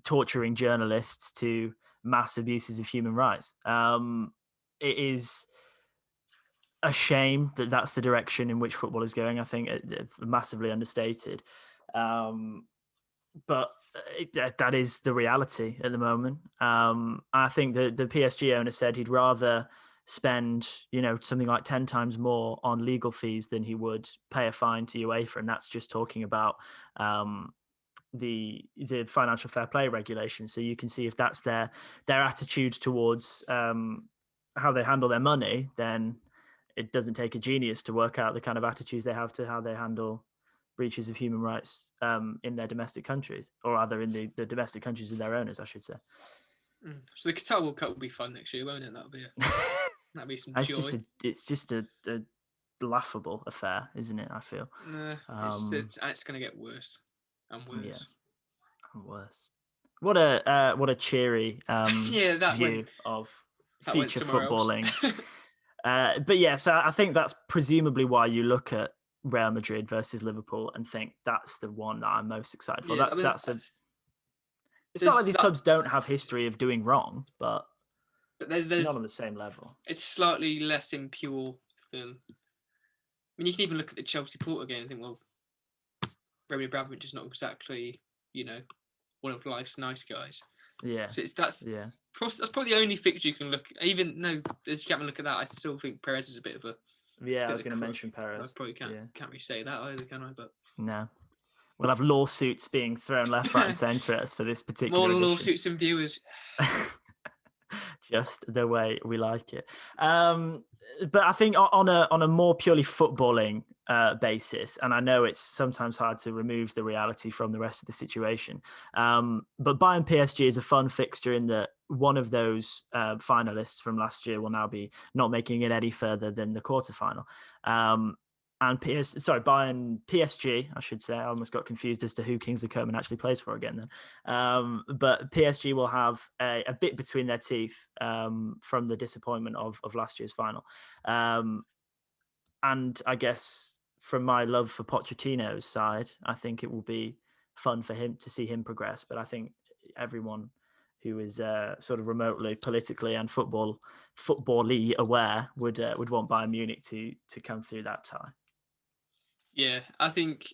A: torturing journalists to mass abuses of human rights. It is a shame that that's the direction in which football is going. I think massively understated. But that is the reality at the moment. I think the PSG owner said he'd rather spend, something like 10 times more on legal fees than he would pay a fine to UEFA. And that's just talking about the financial fair play regulation. So you can see if that's their attitude towards how they handle their money, then it doesn't take a genius to work out the kind of attitudes they have to how they handle breaches of human rights in their domestic countries, or rather in the domestic countries of their owners, I should say.
B: So the Qatar World Cup will be fun next year, won't it? That'll be some joy.
A: It's just a laughable affair, isn't it? I feel.
B: It's going to get worse and worse.
A: Yes, and worse. What a cheery view of future footballing. But yeah, so I think that's presumably why you look at Real Madrid versus Liverpool and think that's the one that I'm most excited for.
B: Yeah, I mean,
A: It's not like these
B: that,
A: clubs don't have history of doing wrong, but not on
B: there's
A: the same level.
B: it's slightly less impure than. I mean, you can even look at the Chelsea Porto game and think, well, Roman Abramovich is not exactly, one of life's nice guys.
A: Yeah.
B: So that's
A: yeah.
B: That's probably the only fixture you can look at. Even though as you can't look at that, I still think Perez is a bit of a.
A: Yeah, I was going to mention Perez.
B: I probably can't really say that either, can I? But
A: no, we'll have lawsuits being thrown left, right, and centre at us for this particular
B: more
A: edition.
B: lawsuits and viewers.
A: Just the way we like it. But I think on a more purely footballing basis, and I know it's sometimes hard to remove the reality from the rest of the situation, but Bayern PSG is a fun fixture in that one of those finalists from last year will now be not making it any further than the quarterfinal. And Bayern PSG, I should say. I almost got confused as to who Kingsley Coman actually plays for again then. But PSG will have a bit between their teeth from the disappointment of last year's final. And I guess from my love for Pochettino's side, I think it will be fun for him to see him progress. But I think everyone who is sort of remotely politically and football-y aware would want Bayern Munich to come through that tie.
B: Yeah, I think.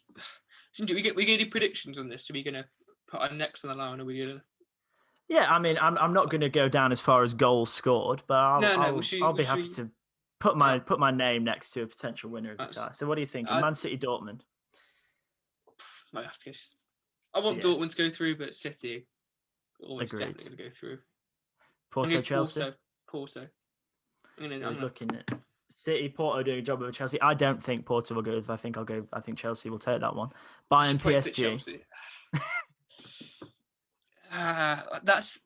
B: So we're going to do predictions on this. Are we going to put our necks on the line? Or are we going to?
A: Yeah, I mean, I'm not going to go down as far as goals scored, but I'll be happy to put my name next to a potential winner of the tie. So, what do you think? Man City, Dortmund.
B: Might have to go. I want Dortmund to go through, but City always definitely going to go through.
A: Porto, Chelsea.
B: Porto.
A: I'm looking at City, Porto doing a job with Chelsea. I don't think Porto will go. I think Chelsea will take that one. Bayern, PSG.
B: That's.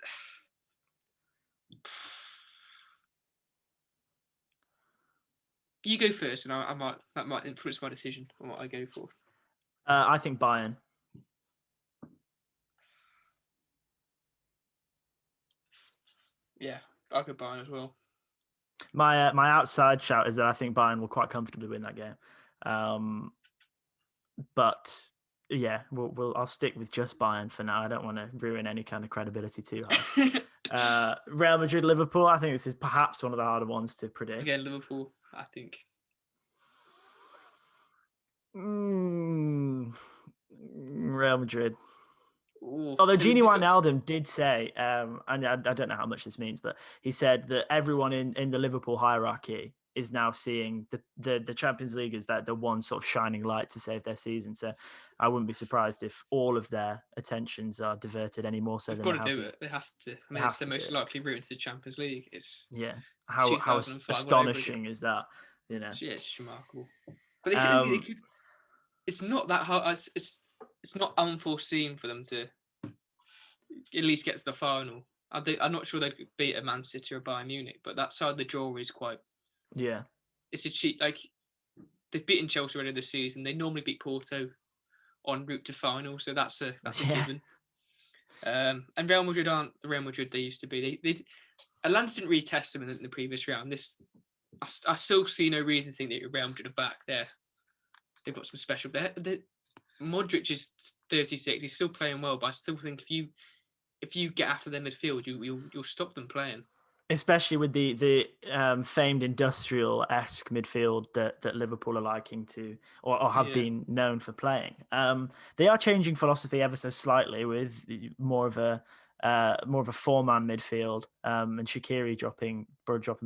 B: You go first, and that might influence my decision on what I go for.
A: I think Bayern.
B: Yeah, I'll go Bayern as well.
A: My outside shout is that I think Bayern will quite comfortably win that game. But yeah, I'll stick with just Bayern for now. I don't want to ruin any kind of credibility too hard. Real Madrid, Liverpool. I think this is perhaps one of the harder ones to predict.
B: Again, Liverpool, I think.
A: Real Madrid.
B: Ooh,
A: although Gini Wijnaldum did say, and I don't know how much this means, but he said that everyone in the Liverpool hierarchy is now seeing the Champions League as the one sort of shining light to save their season. So I wouldn't be surprised if all of their attentions are diverted any more so
B: than
A: they
B: have to do it. They have to. I mean, it's the most likely route into the Champions League. It's
A: how astonishing is that?
B: Yeah, it's remarkable. But they could. It's not that hard. It's not unforeseen for them to at least get to the final. I'm not sure they'd beat a Man City or Bayern Munich, but that side of the draw is quite.
A: Yeah,
B: it's a cheat. Like they've beaten Chelsea already this season. They normally beat Porto en route to final, so that's a given. And Real Madrid aren't the Real Madrid they used to be. Atlanta didn't really test them in the previous round. I still see no reason to think that Real Madrid are back there. They've got some special. Modric is 36. He's still playing well, but I still think if you get after their midfield, you'll stop them playing.
A: Especially with the famed industrial-esque midfield that Liverpool are liking to or have been known for playing. They are changing philosophy ever so slightly with more of a four-man midfield and Shaqiri dropping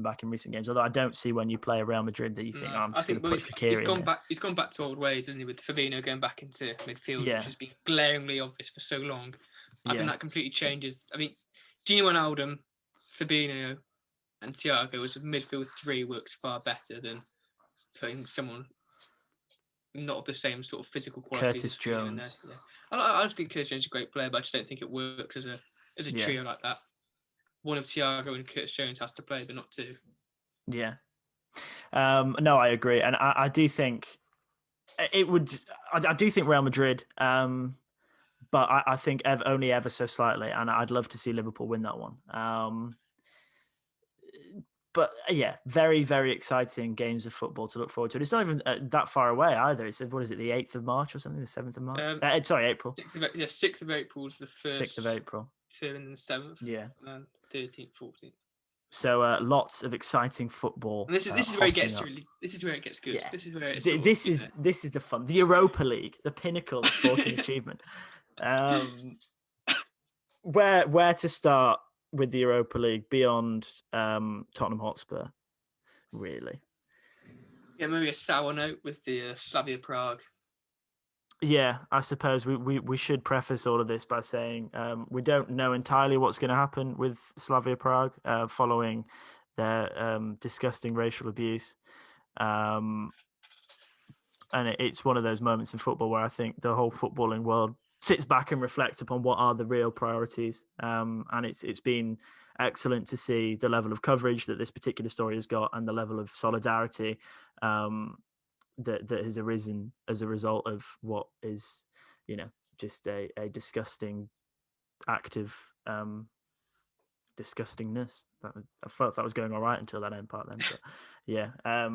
A: back in recent games. Although I don't see when you play a Real Madrid that you think, I'm just going to put Shaqiri
B: He's gone back to old ways, isn't he, with Fabinho going back into midfield, which has been glaringly obvious for so long. I think that completely changes. I mean, Gini Wijnaldum, Fabinho and Thiago as a midfield three works far better than putting someone not of the same sort of physical quality.
A: Curtis Jones.
B: In there. Yeah. I think Curtis Jones is a great player, but I just don't think it works as a trio like that. One of Thiago and Curtis Jones has to play, but not two.
A: Yeah. No, I agree, and I do think it would. I do think Real Madrid. But I think only ever so slightly, and I'd love to see Liverpool win that one. but yeah, very, very exciting games of football to look forward to. And it's not even that far away either. It's what is it, the 8th of March or something, the 7th of March? Sorry, April.
B: 6th of April is the
A: 6th of
B: first
A: April.
B: 2 and the 7th.
A: Yeah.
B: And 13th, 14th.
A: So lots of exciting football.
B: And this is where it gets really. This is where it gets good.
A: Yeah.
B: This is where it's
A: this is the fun. The Europa League, the pinnacle of sporting achievement. Where to start with the Europa League beyond Tottenham Hotspur, really?
B: Yeah, maybe a sour note with the Slavia Prague.
A: Yeah, I suppose we should preface all of this by saying we don't know entirely what's going to happen with Slavia Prague following their disgusting racial abuse. And it's one of those moments in football where I think the whole footballing world sits back and reflects upon what are the real priorities. And it's been excellent to see the level of coverage that this particular story has got and the level of solidarity that has arisen as a result of what is, just a disgusting act of disgustingness. I felt that was going all right until that end part then. But yeah, I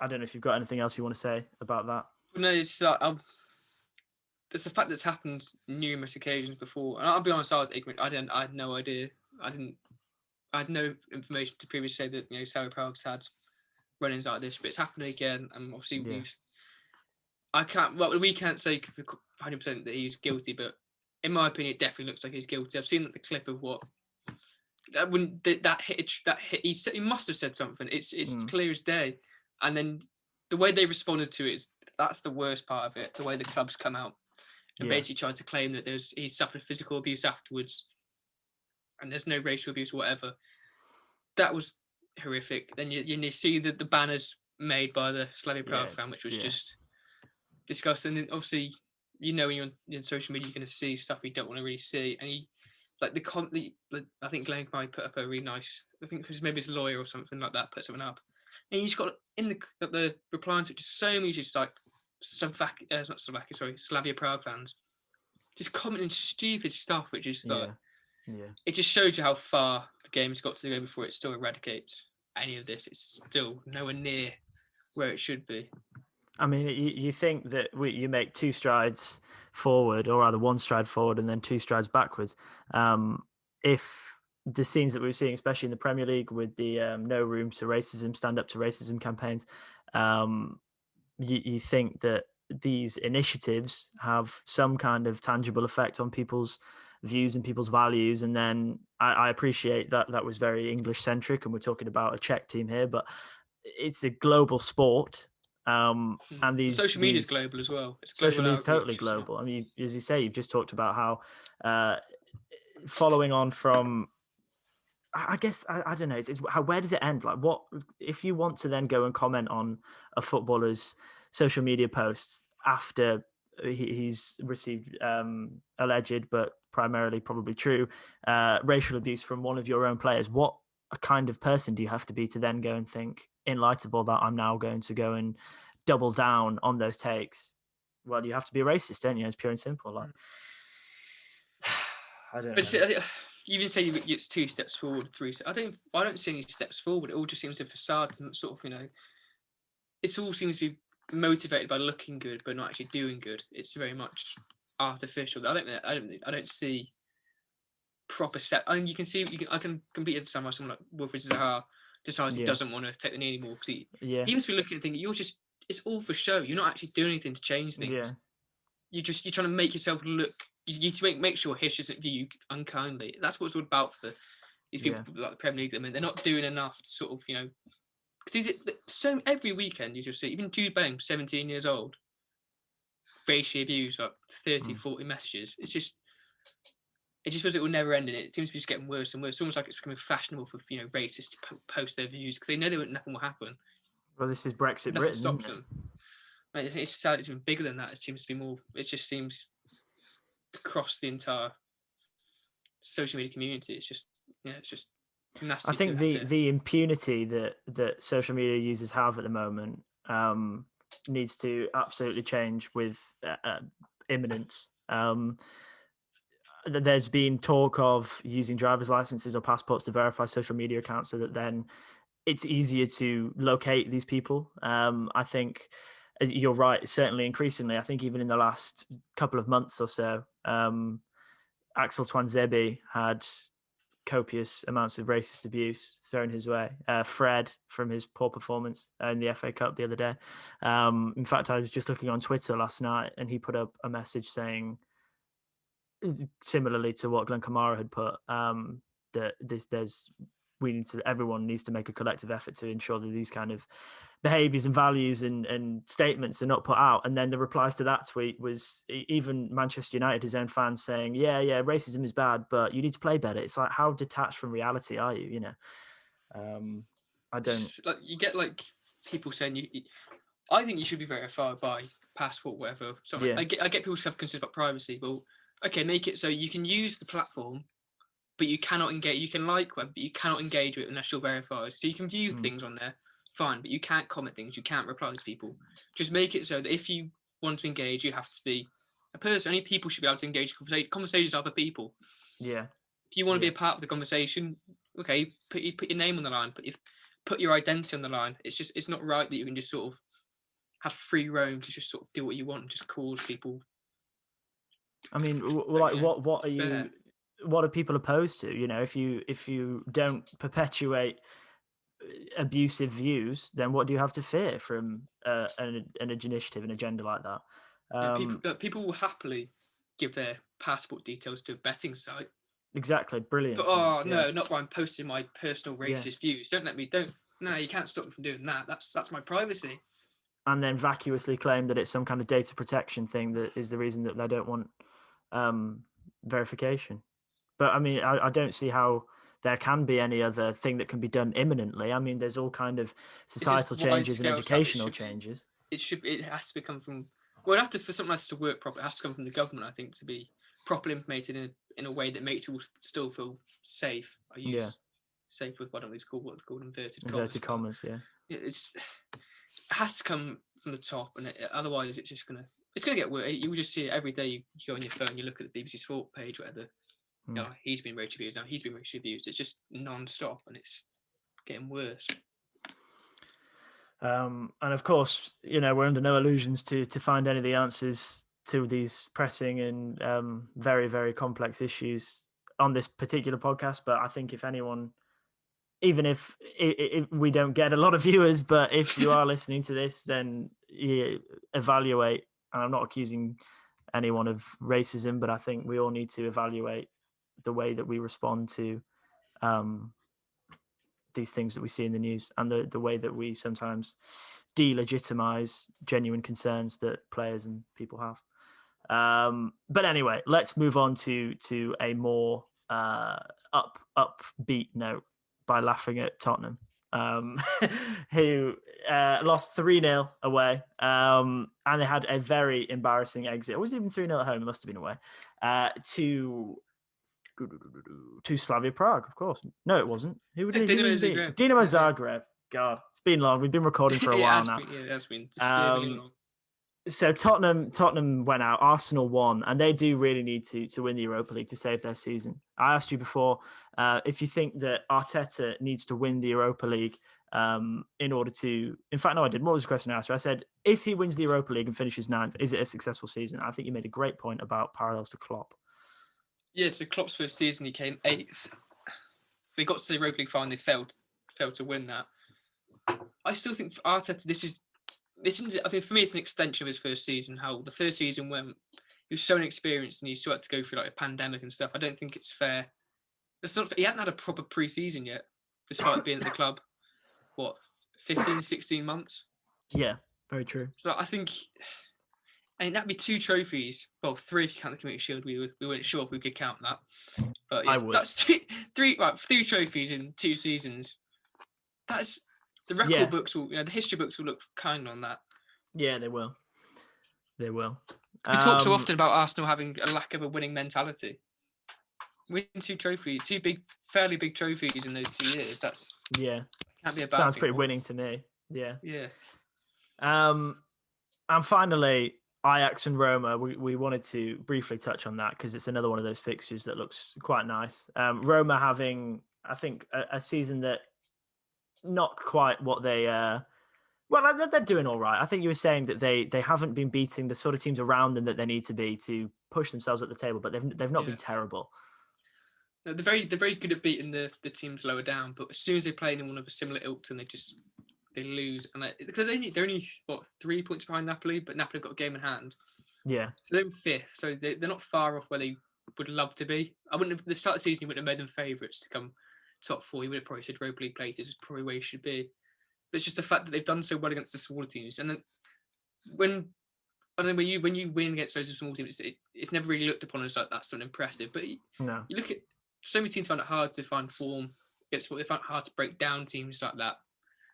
A: don't know if you've got anything else you want to say about that.
B: No, it's there's a fact that's happened numerous occasions before, and I'll be honest, I was ignorant. I had no idea. I had no information to previously say that Slavia Prague's had run-ins like this, but it's happening again, and obviously we can't say for 100% that he's guilty, but in my opinion, it definitely looks like he's guilty. I've seen the clip of what that hit. He must have said something. It's clear as day, and then the way they responded to it that's the worst part of it. The way the clubs come out and basically tried to claim that he suffered physical abuse afterwards, and there's no racial abuse or whatever. That was horrific. Then you see the banners made by the Slavia Prague fan, which was just disgusting. And obviously, when you're on social media, you're going to see stuff you don't want to really see. And I think Glenn might put up a really nice. I think maybe his lawyer or something like that put something up, and he's got in the replying to it just so many just like Slavia Prague fans just commenting stupid stuff, which is like. It just shows you how far the game's got to go before it still eradicates any of this. It's still nowhere near where it should be.
A: I mean, you think that you make 2 strides forward, or rather 1 stride forward and then 2 strides backwards. If the scenes that we're seeing, especially in the Premier League with the no room to racism, stand up to racism campaigns, you think that these initiatives have some kind of tangible effect on people's views and people's values. And then I appreciate that was very English centric, and we're talking about a Czech team here, but it's a global sport. And these
B: social media is global as well. It's
A: social media is totally global. I mean, as you say, you've just talked about how following on from, I guess, I don't know, it's where does it end? Like, what if you want to then go and comment on a footballer's social media posts after he's received alleged, but primarily probably true, racial abuse from one of your own players? What a kind of person do you have to be to then go and think, in light of all that, I'm now going to go and double down on those takes? Well, you have to be a racist, don't you? It's pure and simple. Like, I don't know.
B: You even say it's 2 steps forward, 3 steps. I don't see any steps forward. It all just seems a facade, and sort of it all seems to be motivated by looking good, but not actually doing good. It's very much artificial. I don't see proper step. I mean, you can see I can completely understand why someone like Wilfried Zaha decides he doesn't want to take the knee anymore, because he must be looking at thinking it's all for show. You're not actually doing anything to change things.
A: Yeah.
B: You're trying to make yourself look. You need to make sure history doesn't view you unkindly. That's what it's all about for these people like the Premier League. I mean, they're not doing enough to sort of because every weekend you'll see even Jude Bellingham, 17 years old, racially abused, like 30, 40 messages. It just feels like it will never end, and it seems to be just getting worse and worse. It's almost like it's becoming fashionable for racists to post their views because they know nothing will happen.
A: Well, this is Brexit Britain, stops them.
B: It's sad. It's even bigger than that. It seems to be more. It just seems across the entire social media community. It's just nasty.
A: I think the impunity that social media users have at the moment needs to absolutely change with imminence. there's been talk of using driver's licenses or passports to verify social media accounts so that then it's easier to locate these people. I think, as you're right, certainly increasingly, I think even in the last couple of months or so, Axel Twanzebe had copious amounts of racist abuse thrown his way. Fred, from his poor performance in the FA Cup the other day. In fact, I was just looking on Twitter last night, and he put up a message saying, similarly to what Glenn Kamara had put, that everyone needs to make a collective effort to ensure that these kind of behaviors and values and statements are not put out. And then the replies to that tweet was even Manchester United, his own fans, saying, yeah, racism is bad, but you need to play better. It's like, how detached from reality are you? I don't.
B: Just, like, you get like people saying I think you should be verified by passport, whatever. So
A: Yeah.
B: I get people who have concerns about privacy. Well, okay, make it so you can use the platform, but you cannot engage. You can like web, but you cannot engage with it unless you're verified. So you can view things on there, fine, but you can't comment things. You can't reply to people. Just make it so that if you want to engage, you have to be a person. Only people should be able to engage in conversations with other people.
A: Yeah.
B: If you want to be a part of the conversation, okay, put your name on the line, put your identity on the line. It's not right that you can just sort of have free roam to just sort of do what you want and just cause people.
A: I mean, like, what are you? What are people opposed to? If you don't perpetuate abusive views, then what do you have to fear from an initiative, an agenda like that?
B: People will happily give their passport details to a betting site.
A: Exactly, brilliant.
B: But no, not by I'm posting my personal racist views. No, you can't stop me from doing that. That's my privacy.
A: And then vacuously claim that it's some kind of data protection thing that is the reason that they don't want verification. But I mean, I don't see how there can be any other thing that can be done imminently. I mean, there's all kind of societal changes and educational changes.
B: It has to come from. Well, for something like this to work properly, it has to come from the government, I think, to be properly implemented in a way that makes people still feel safe. I use safe with what's called inverted commas.
A: Yeah.
B: It has to come from the top, and otherwise it's gonna get worse. You will just see it every day. You go on your phone, you look at the BBC Sport page, whatever. He's been racially abused. Now he's been racially abused. It's just non-stop, and it's getting worse.
A: And of course, we're under no illusions to find any of the answers to these pressing and very, very complex issues on this particular podcast. But I think if anyone, even if we don't get a lot of viewers, but if you are listening to this, then evaluate. And I'm not accusing anyone of racism, but I think we all need to evaluate the way that we respond to these things that we see in the news, and the way that we sometimes delegitimize genuine concerns that players and people have. But anyway, let's move on to a more upbeat note by laughing at Tottenham, who lost 3-0 away, and they had a very embarrassing exit. It wasn't even 3-0 at home; it must have been away to Slavia Prague, of course. No, it wasn't. Who would
B: Dinamo Zagreb.
A: Dinamo Zagreb. God, it's been long. We've been recording for a while now.
B: It has been disturbingly long.
A: So Tottenham went out. Arsenal won, and they do really need to win the Europa League to save their season. I asked you before if you think that Arteta needs to win the Europa League in order to. In fact, no, I didn't. What was the question I asked you? I said, if he wins the Europa League and finishes 9th, is it a successful season? I think you made a great point about parallels to Klopp.
B: Yeah, so Klopp's first season, he came 8th. They got to the Europa League final, they failed to win that. I still think for Arteta, this is. I think for me, it's an extension of his first season. How the first season when he was so inexperienced and he still had to go through like a pandemic and stuff. I don't think it's fair. He hasn't had a proper pre-season yet, despite being at the club. What, 15, 16 months?
A: Yeah, very true.
B: So I think. And that'd be 2 trophies. Well, 3 if you count the Community Shield. We weren't sure if we could count that. But yeah, that's 3 trophies in 2 seasons. That's the record books will, the history books will look kind on that.
A: Yeah, they will. They will.
B: We talk so often about Arsenal having a lack of a winning mentality. Winning 2 trophies, 2 fairly big trophies in those 2 years. That's can't be a bad
A: Sounds
B: thing.
A: Pretty winning to me. Yeah.
B: Yeah.
A: And finally, Ajax and Roma, we wanted to briefly touch on that because it's another one of those fixtures that looks quite nice. Roma having, I think, a season that not quite what they well, they're doing all right. I think you were saying that they haven't been beating the sort of teams around them that they need to be to push themselves at the table, but they've not been
B: Yeah.
A: terrible.
B: No, they're very good at beating the teams lower down, but as soon as they play in one of a similar ilk, and they lose. And because they're only what 3 points behind Napoli, but Napoli have got a game in hand.
A: Yeah.
B: So they're in fifth, so they're not far off where they would love to be. I wouldn't have, the start of the season, you wouldn't have made them favourites to come top four. You would have probably said Europa League places is probably where you should be. But it's just the fact that they've done so well against the smaller teams. And then when I don't know when you win against those small teams, it's never really looked upon as like that's something impressive. But you look at so many teams find it hard to find form. It's what they find it hard to break down teams like that.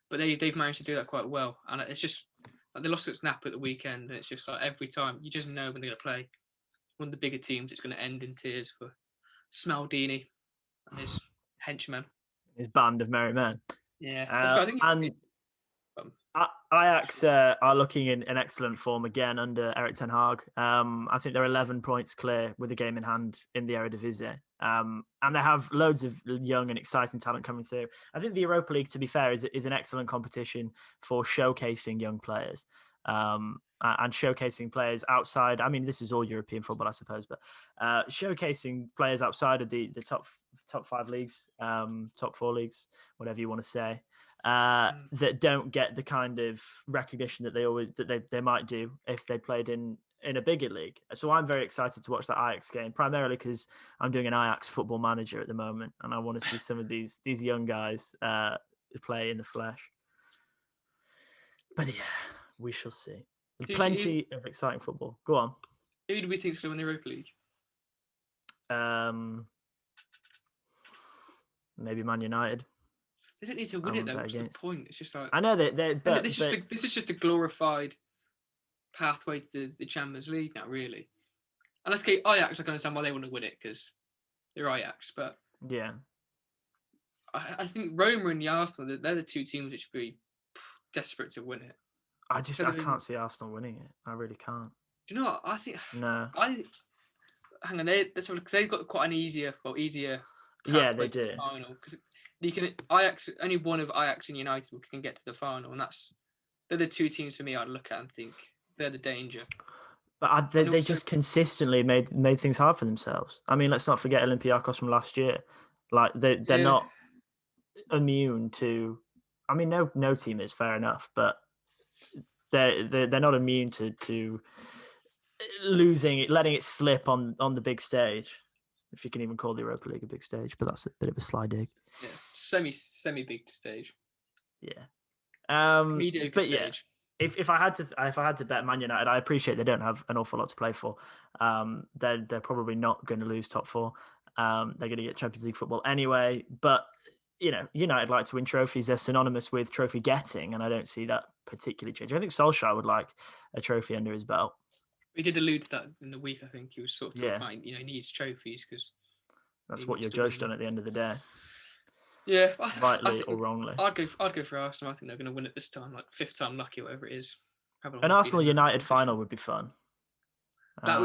B: But they've managed to do that quite well. And it's just like they lost at Snap at the weekend, and it's just like every time you just know when they're going to play one of the bigger teams, it's going to end in tears for Smaldini and his henchmen.
A: His band of merry men.
B: Yeah.
A: I think Ajax are looking in excellent form again under Erik ten Hag. I think they're 11 points clear with a game in hand in the Eredivisie. And they have loads of young and exciting talent coming through. I think the Europa League, to be fair, is an excellent competition for showcasing young players. And showcasing players outside. I mean, this is all European football, I suppose, but showcasing players outside of the top five leagues, top four leagues, whatever you want to say, that don't get the kind of recognition that they might do if they played in a bigger league. So I'm very excited to watch that Ajax game, primarily because I'm doing an Ajax football manager at the moment, and I want to see some of these young guys play in the flesh. But yeah, we shall see. There's plenty of exciting football. Go on.
B: Who do we think is going to win the Europa League?
A: Maybe Man United.
B: They don't need to win it though. What's the point? It's just like
A: I know that
B: this is just a glorified pathway to the Champions League now, really. And let's get Ajax. I can understand why they want to win it because they're Ajax, but
A: yeah,
B: I think Roma and the Arsenal, they're the two teams that should be desperate to win it.
A: I can't see Arsenal winning it. I really can't.
B: Do you know what? I think
A: no.
B: Hang on, they've got quite an easier.
A: Yeah, they do.
B: The final because you can Ajax. Only one of Ajax and United can get to the final, and they're the two teams for me I'd look at and think they're the danger.
A: But they just consistently made things hard for themselves. I mean, let's not forget Olympiacos from last year. Like they're not immune to. I mean, no team is, fair enough, but they're not immune to losing it, letting it slip on the big stage, if you can even call the Europa League a big stage. But that's a bit of a sly dig.
B: Yeah, semi big stage.
A: Yeah,
B: mediocre stage. Yeah.
A: If I had to bet Man United, I appreciate they don't have an awful lot to play for. They're probably not going to lose top four. They're going to get Champions League football anyway. But you know, United like to win trophies. They're synonymous with trophy getting, and I don't see that particularly changing. I think Solskjaer would like a trophy under his belt.
B: He did allude to that in the week. I think he was sort of talking about, he needs trophies because
A: that's what you're judged on at the end of the day.
B: Yeah,
A: rightly or wrongly.
B: I'd go for Arsenal. I think they're going to win it this time, like fifth time lucky, whatever it is.
A: An Arsenal United final would be fun.
B: I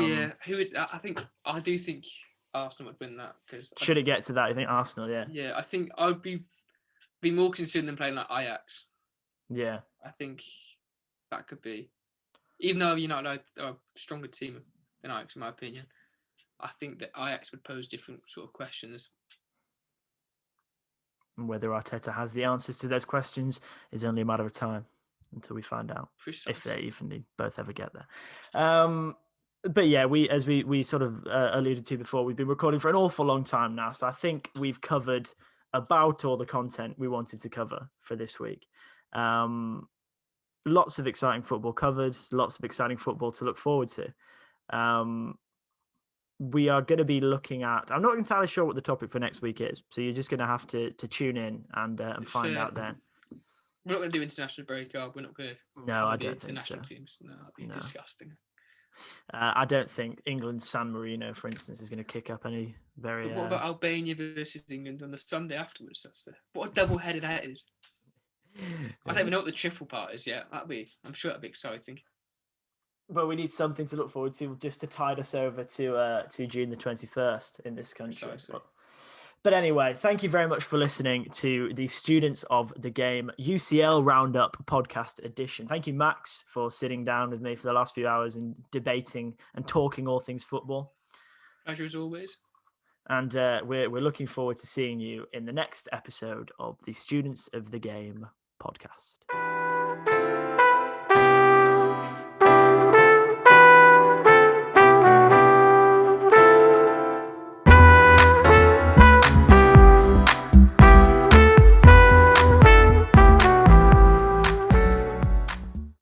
B: do think Arsenal would win that because
A: should it get to that? I think Arsenal, yeah.
B: Yeah, I think I'd be more concerned than playing like Ajax.
A: Yeah,
B: I think that could be, even though United are a stronger team than Ajax in my opinion. I think that Ajax would pose different sort of questions.
A: And whether Arteta has the answers to those questions is only a matter of time until we find out. Precisely. If they even both ever get there. But yeah, as we sort of alluded to before, we've been recording for an awful long time now. So I think we've covered about all the content we wanted to cover for this week. Lots of exciting football covered, lots of exciting football to look forward to. We are going to be looking at, I'm not entirely sure what the topic for next week is. So you're just going to have to tune in and find out then.
B: We're not going to do international break, are we? We're not going to.
A: No, I don't think
B: national
A: so.
B: Teams. No, that'd be disgusting.
A: I don't think England San Marino, for instance, is going to kick up any very.
B: But what about Albania versus England on the Sunday afterwards? What a double-headed that is. I don't even know what the triple part is yet. I'm sure that'd be exciting.
A: But we need something to look forward to just to tide us over to June the 21st in this country. But anyway, thank you very much for listening to the Students of the Game UCL Roundup podcast edition. Thank you, Max, for sitting down with me for the last few hours and debating and talking all things football.
B: Pleasure as always.
A: And we're looking forward to seeing you in the next episode of the Students of the Game podcast.